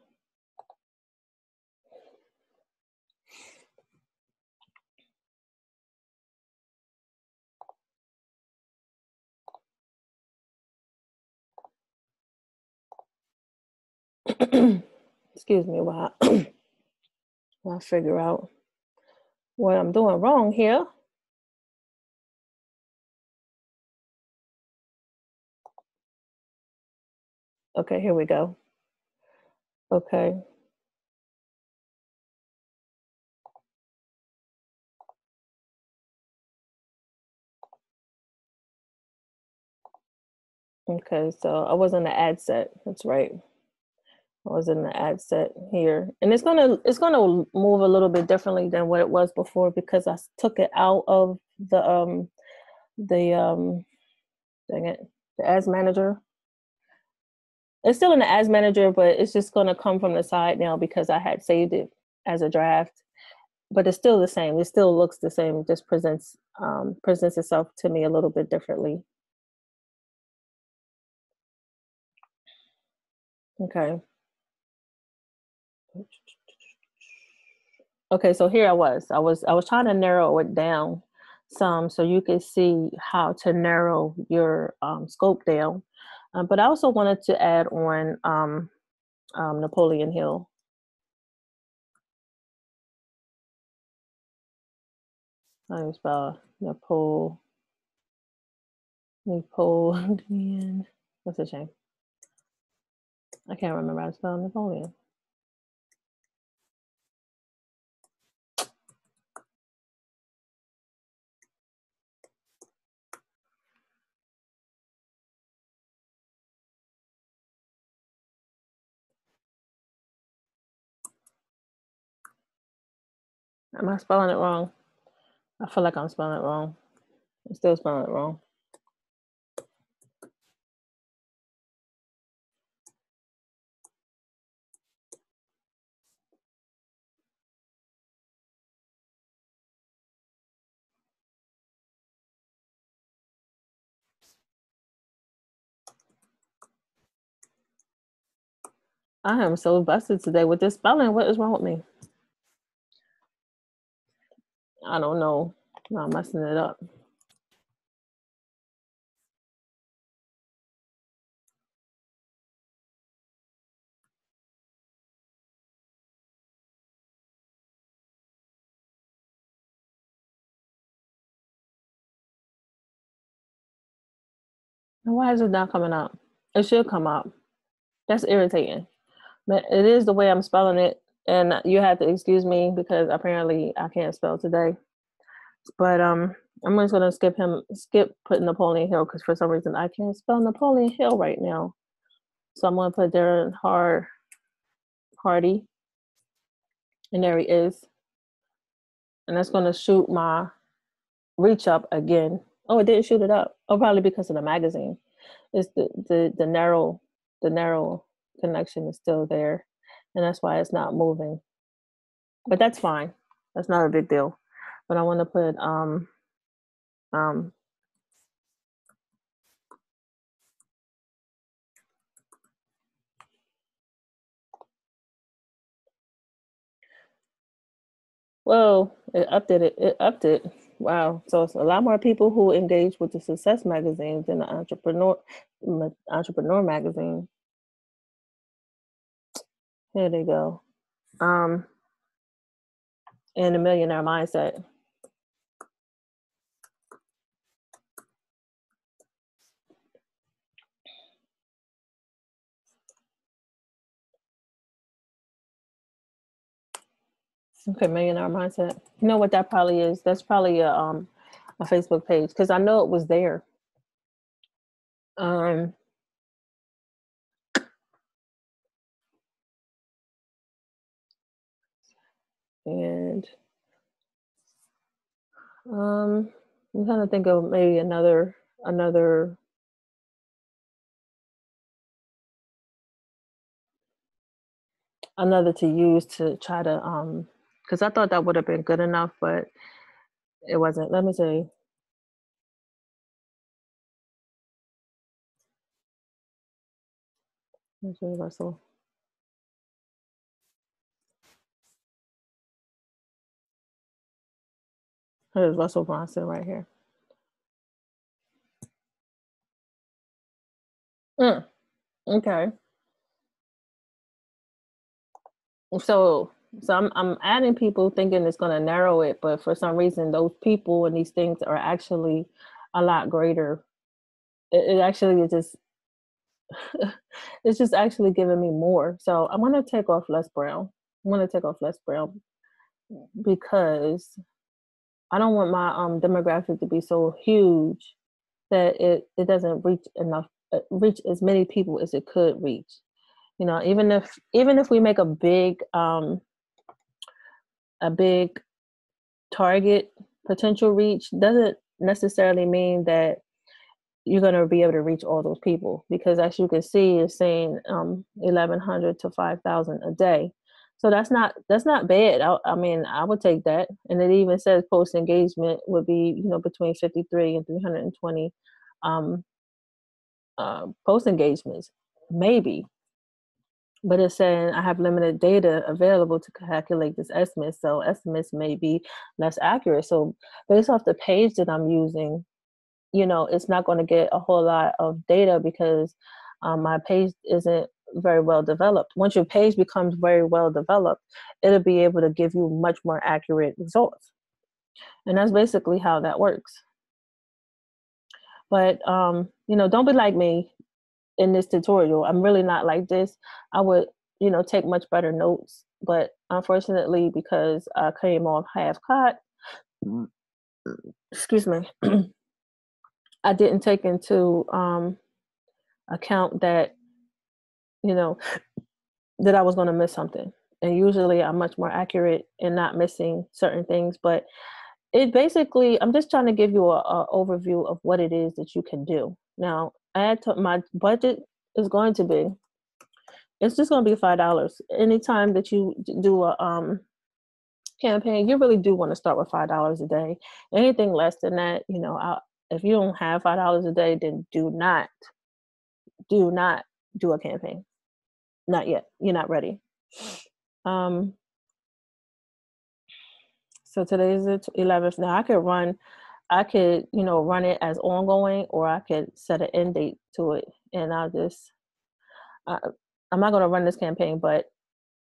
excuse me while I figure out what I'm doing wrong here. Okay, here we go. Okay. Okay, so I was in the ad set. That's right. I was in the ad set here, and it's gonna move a little bit differently than what it was before because I took it out of the dang it, the ads manager. It's still in the ads manager, but it's just gonna come from the side now because I had saved it as a draft. But it's still the same. It still looks the same. It just presents itself to me a little bit differently. Okay. Okay, so here I was trying to narrow it down some so you could see how to narrow your scope down. But I also wanted to add on Napoleon Hill. How do you spell Napoleon? That's a shame. I can't remember how to spell Napoleon. Am I spelling it wrong? I feel like I'm spelling it wrong. I'm still spelling it wrong. I am so busted today with this spelling. What is wrong with me? I don't know. I'm messing it up. Why is it not coming up? It should come up. That's irritating. But it is the way I'm spelling it. And you have to excuse me because apparently I can't spell today. But I'm just gonna skip putting Napoleon Hill because for some reason I can't spell Napoleon Hill right now. So I'm gonna put Darren Hardy, and there he is. And that's gonna shoot my reach up again. Oh, it didn't shoot it up. Oh, probably because of the magazine. It's the narrow connection is still there, and that's why it's not moving. But that's fine. That's not a big deal. But I want to put um well, it updated it. It upped it. Wow. So it's a lot more people who engage with the success magazine than the entrepreneur magazine. Here they go. Um and the millionaire mindset. Okay, millionaire mindset. You know what that probably is? That's probably a Facebook page because I know it was there. Um and I'm trying to think of maybe another another to use to try to because I thought that would have been good enough, but it wasn't. Let me see. Let's see, Russell. Here's Russell Bronson right here. Mm, okay. So I'm adding people thinking it's gonna narrow it, but for some reason those people and these things are actually a lot greater. It actually is just it's just actually giving me more. So I'm gonna take off Les Brown. I'm gonna take off Les Brown because I don't want my demographic to be so huge that it doesn't reach enough reach as many people as it could reach. You know, even if we make a big target potential reach, doesn't necessarily mean that you're going to be able to reach all those people, because as you can see, it's saying 1,100 to 5,000 a day. So that's not bad. I mean, I would take that. And it even says post engagement would be, you know, between 53 and 320 um, post engagements, maybe. But it's saying I have limited data available to calculate this estimate, so estimates may be less accurate. So based off the page that I'm using, you know, it's not going to get a whole lot of data because my page isn't very well developed. Once your page becomes very well developed, it'll be able to give you much more accurate results. And that's basically how that works. But, you know, don't be like me in this tutorial. I'm really not like this. I would, you know, take much better notes. But unfortunately, because I came off half caught, excuse me, I didn't take into account that, you know, that I was going to miss something. And usually I'm much more accurate in not missing certain things. But it basically, I'm just trying to give you a overview of what it is that you can do. Now, add to my budget is going to be, it's just going to be $5. Anytime that you do a campaign, you really do want to start with $5 a day. Anything less than that, you know, if you don't have $5 a day, then do not do a campaign. Not yet. You're not ready. Um, so today is the 11th. Now I could, you know, run it as ongoing, or I could set an end date to it. And uh, I'm not going to run this campaign, but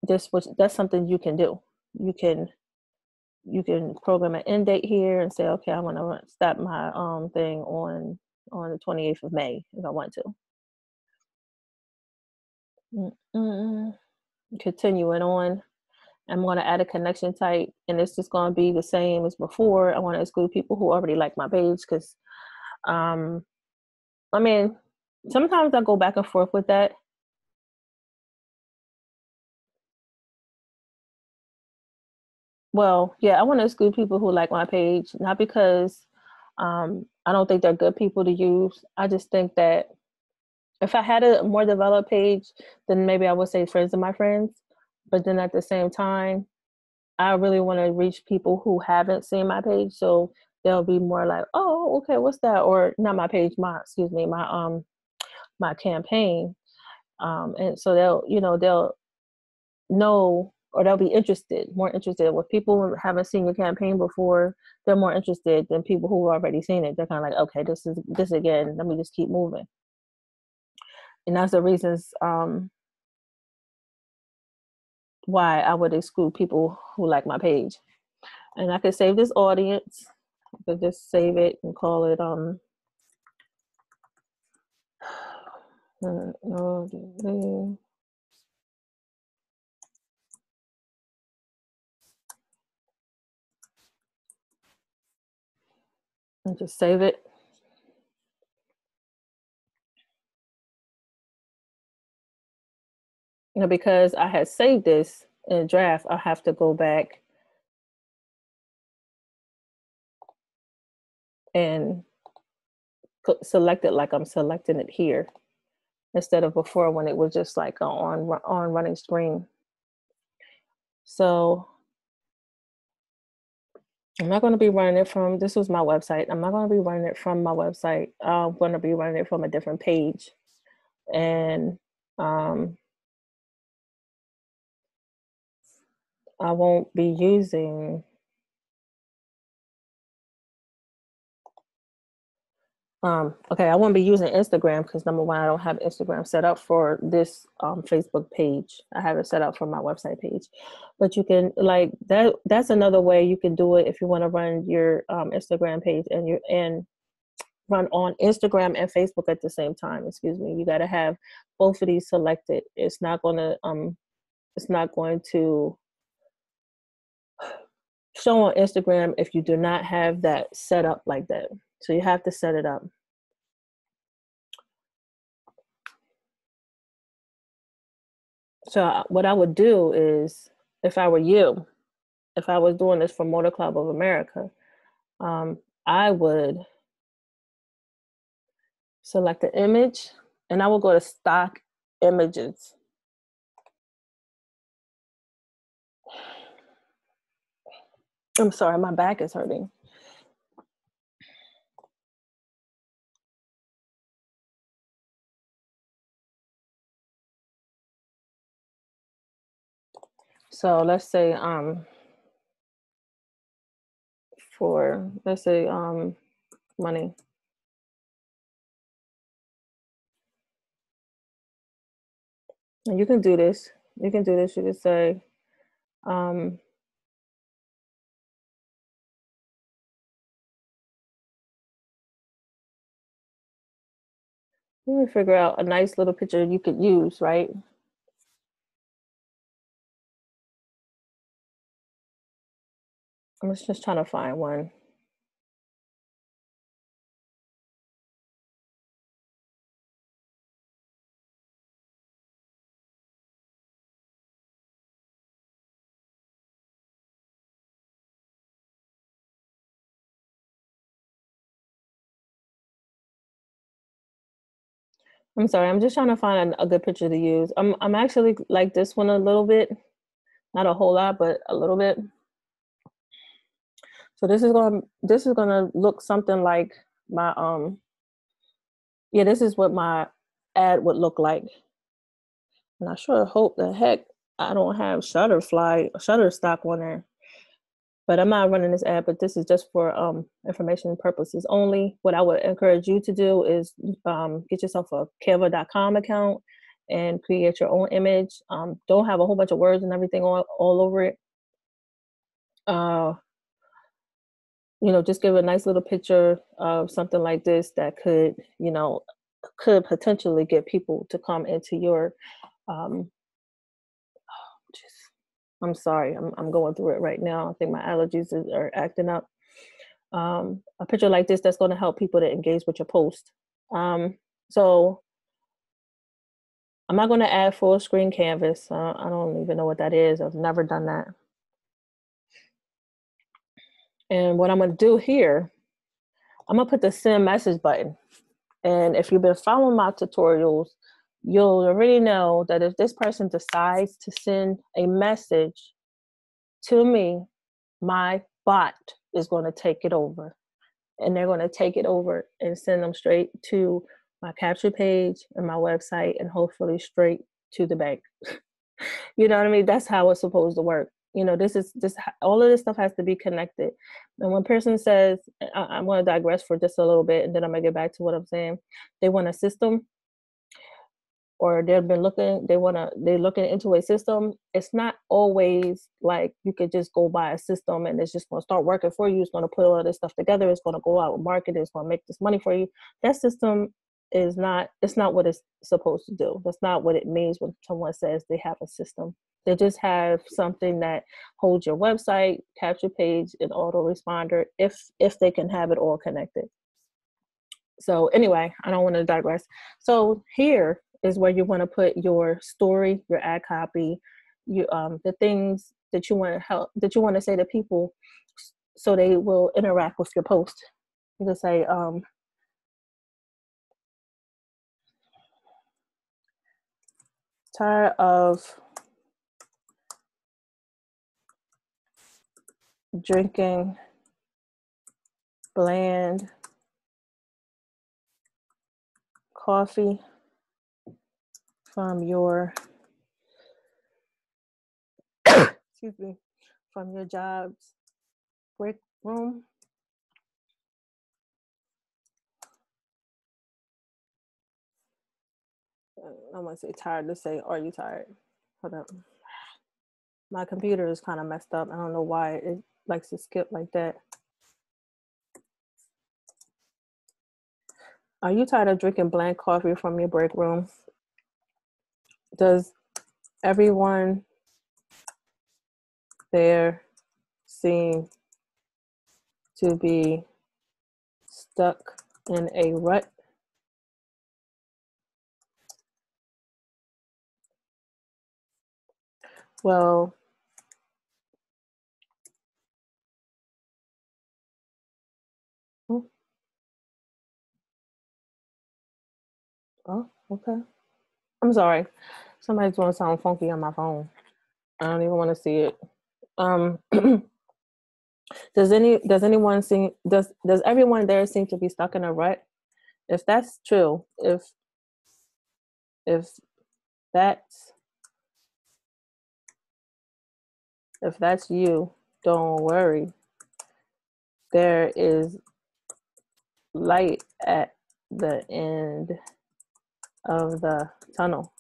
that's something you can do. You can program an end date here and say, okay, I'm going to stop my thing on the 28th of May if I want to. Continuing on, I'm going to add a connection type, and it's just going to be the same as before. I want to exclude people who already like my page because, I mean, sometimes I go back and forth with that. Well, yeah, I want to exclude people who like my page, not because I don't think they're good people to use. I just think that if I had a more developed page, then maybe I would say friends of my friends. But then at the same time, I really want to reach people who haven't seen my page, so they'll be more like, "Oh, okay, what's that?" Or not my page, my excuse me, my campaign. And so they'll know, or they'll be more interested. With people who haven't seen your campaign before, they're more interested than people who have already seen it. They're kind of like, okay, this is this again. Let me just keep moving. And that's the reasons why I would exclude people who like my page. And I could save this audience. I could just save it and call it and just save it. You know, because I had saved this in a draft, I have to go back and select it like I'm selecting it here, instead of before when it was just like on running screen. So I'm not going to be running it from, this was my website. I'm not going to be running it from my website. I'm going to be running it from a different page. And I won't be using, okay, I won't be using Instagram because number one, I don't have Instagram set up for this Facebook page. I have it set up for my website page. But you can like that's another way you can do it if you want to run your Instagram page and run on Instagram and Facebook at the same time. Excuse me. You got to have both of these selected. It's not going to show on Instagram if you do not have that set up like that. So you have to set it up. So what I would do is, if I were you, if I was doing this for Motor Club of America, um, I would select the image and I will go to stock images. I'm sorry, my back is hurting. So let's say for let's say money. And you can do this. You can do this. You can say um you can figure out a nice little picture you could use, right? I'm just trying to find one. I'm sorry, I'm just trying to find a good picture to use. I'm actually like this one a little bit, not a whole lot, but a little bit. So this is gonna look something like my yeah, this is what my ad would look like. And I sure hope the heck I don't have Shutterstock on there. But I'm not running this ad, but this is just for information purposes only. What I would encourage you to do is get yourself a Canva.com account and create your own image. Don't have a whole bunch of words and everything all over it. Uh, just give a nice little picture of something like this that could potentially get people to come into your um, just, I'm sorry, I'm going through it right now. I think my are acting up. A picture like this that's going to help people to engage with your post. So I'm not going to add full screen canvas. I don't even know what that is. I've never done that. And what I'm going to do here, I'm going to put the send message button. And if you've been following my tutorials, you'll already know that if this person decides to send a message to me, my bot is going to take it over. And they're going to take it over and send them straight to my capture page and my website and hopefully straight to the bank. You know what I mean? That's how it's supposed to work. This all of this stuff has to be connected. And when a person says, I'm going to digress for just a little bit and then I'm going to get back to what I'm saying. They want a system, or they're looking into a system. It's not always like you could just go buy a system and it's just going to start working for you. It's going to put all this stuff together. It's going to go out and market. It's going to make this money for you. That system it's not what it's supposed to do. That's not what it means when someone says they have a system. They just have something that holds your website, capture page, and autoresponder if they can have it all connected. So anyway, I don't want to digress. So here is where you want to put your story, your ad copy, the things that you want to that you want to say to people, so they will interact with your post. You can say, tired of drinking bland coffee from your excuse me, from your job's break room. I'm gonna say tired. Let's say, are you tired? Hold up. My computer is kind of messed up. I don't know why it likes to skip like that. Are you tired of drinking bland coffee from your break room? Does everyone there seem to be stuck in a rut? Well, oh, okay. I'm sorry. Somebody's doing something funky on my phone. I don't even want to see it. Um, does anyone seem does everyone there seem to be stuck in a rut? If that's true, if that's if that's you, don't worry. There is light at the end of the tunnel.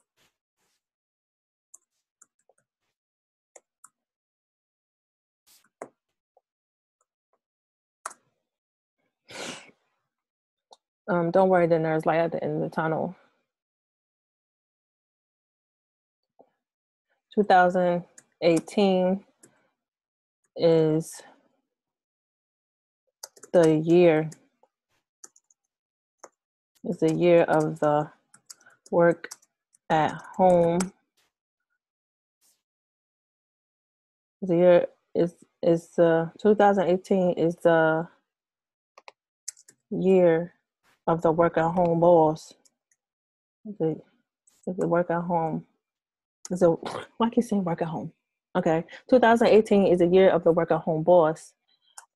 Don't worry, then there's light at the end of the tunnel. 2018 is the year is the year of the work at home. The year is 2018 is the year of the work at home boss. The work at home. So why keep saying work at home? Okay, 2018 is the year of the work at home boss,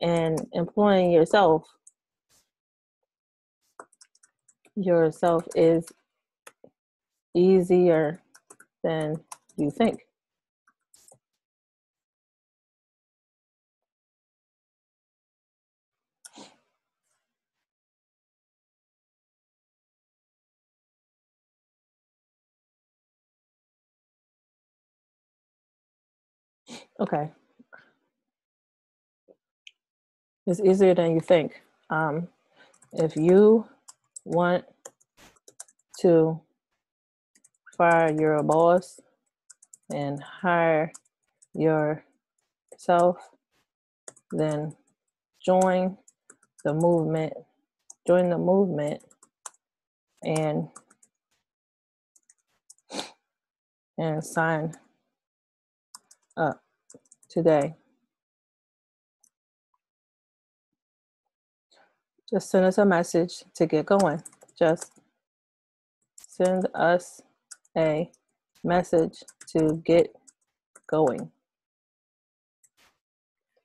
and employing yourself is easier than you think. Okay, it's easier than you think. If you want to fire your boss and hire yourself, then join the movement. Join the movement and sign up today. Just send us a message to get going. Just send us a message to get going.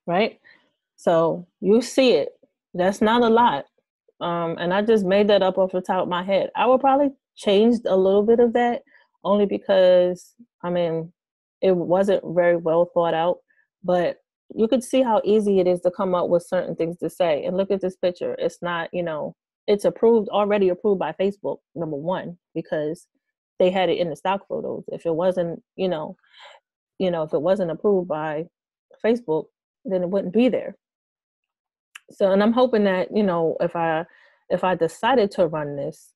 Right? So you see it. That's not a lot. And I just made that up off the top of my head. I would probably change a little bit of that only because, I mean, it wasn't very well thought out, but you could see how easy it is to come up with certain things to say. And look at this picture. It's not, it's already approved by Facebook, number one, because they had it in the stock photos. If it wasn't, if it wasn't approved by Facebook, then it wouldn't be there. So, and I'm hoping that if I decided to run this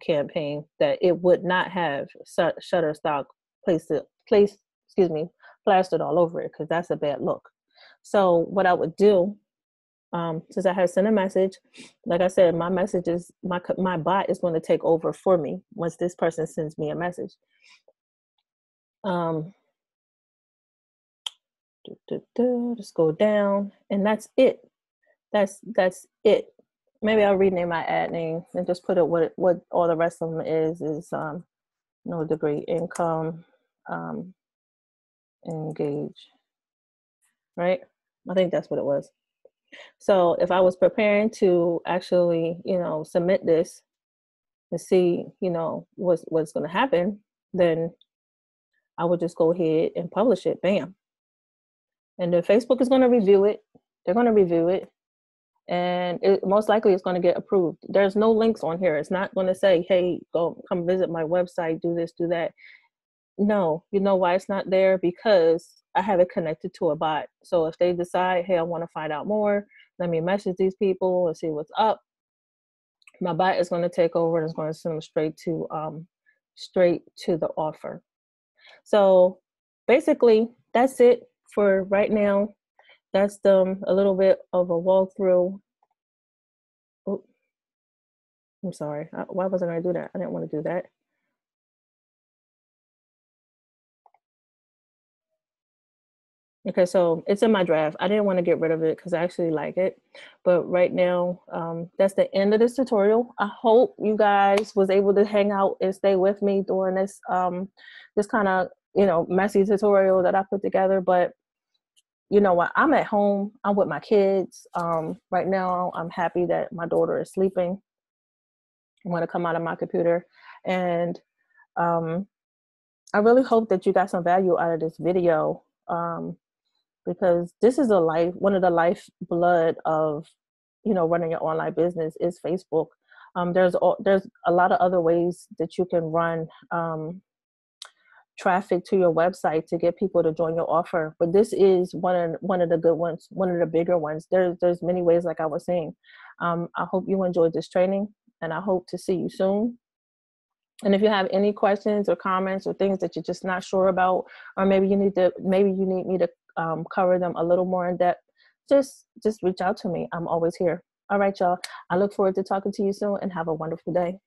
campaign, that it would not have Shutterstock place excuse me plastered all over it, because that's a bad look. So what I would do, since I had sent a message, like I said, my message is my bot is going to take over for me once this person sends me a message. Just go down, and that's it. That's it. Maybe I'll rename my ad name and just put it what all the rest of them is no degree income, engage, right? I think that's what it was. So if I was preparing to actually, submit this and see, what's going to happen, then I would just go ahead and publish it. Bam. And then Facebook is going to review it. They're going to review it. And it most likely it's going to get approved. There's no links on here. It's not going to say, hey, go come visit my website, do this, do that. No, you know why it's not there? Because I have it connected to a bot. So if they decide, hey, I want to find out more, let me message these people and see what's up, my bot is going to take over and it's going to send them straight to the offer. So basically that's it for right now. That's a little bit of a walkthrough. Oh, I'm sorry. Why wasn't I do that? I didn't want to do that. Okay, so it's in my draft. I didn't want to get rid of it because I actually like it. But right now, that's the end of this tutorial. I hope you guys was able to hang out and stay with me during this this kind of, messy tutorial that I put together. But you know what? I'm at home. I'm with my kids. Right now, I'm happy that my daughter is sleeping. I'm going to come out of my computer. And um, I really hope that you got some value out of this video. Because this is one of the lifeblood of, running your online business is Facebook. There's a lot of other ways that you can run traffic to your website to get people to join your offer, but this is one of the good ones, one of the bigger ones. There's many ways, like I was saying. I hope you enjoyed this training, and I hope to see you soon. And if you have any questions or comments or things that you're just not sure about, or maybe you need me to cover them a little more in depth, just reach out to me. I'm always here. All right, y'all. I look forward to talking to you soon, and have a wonderful day.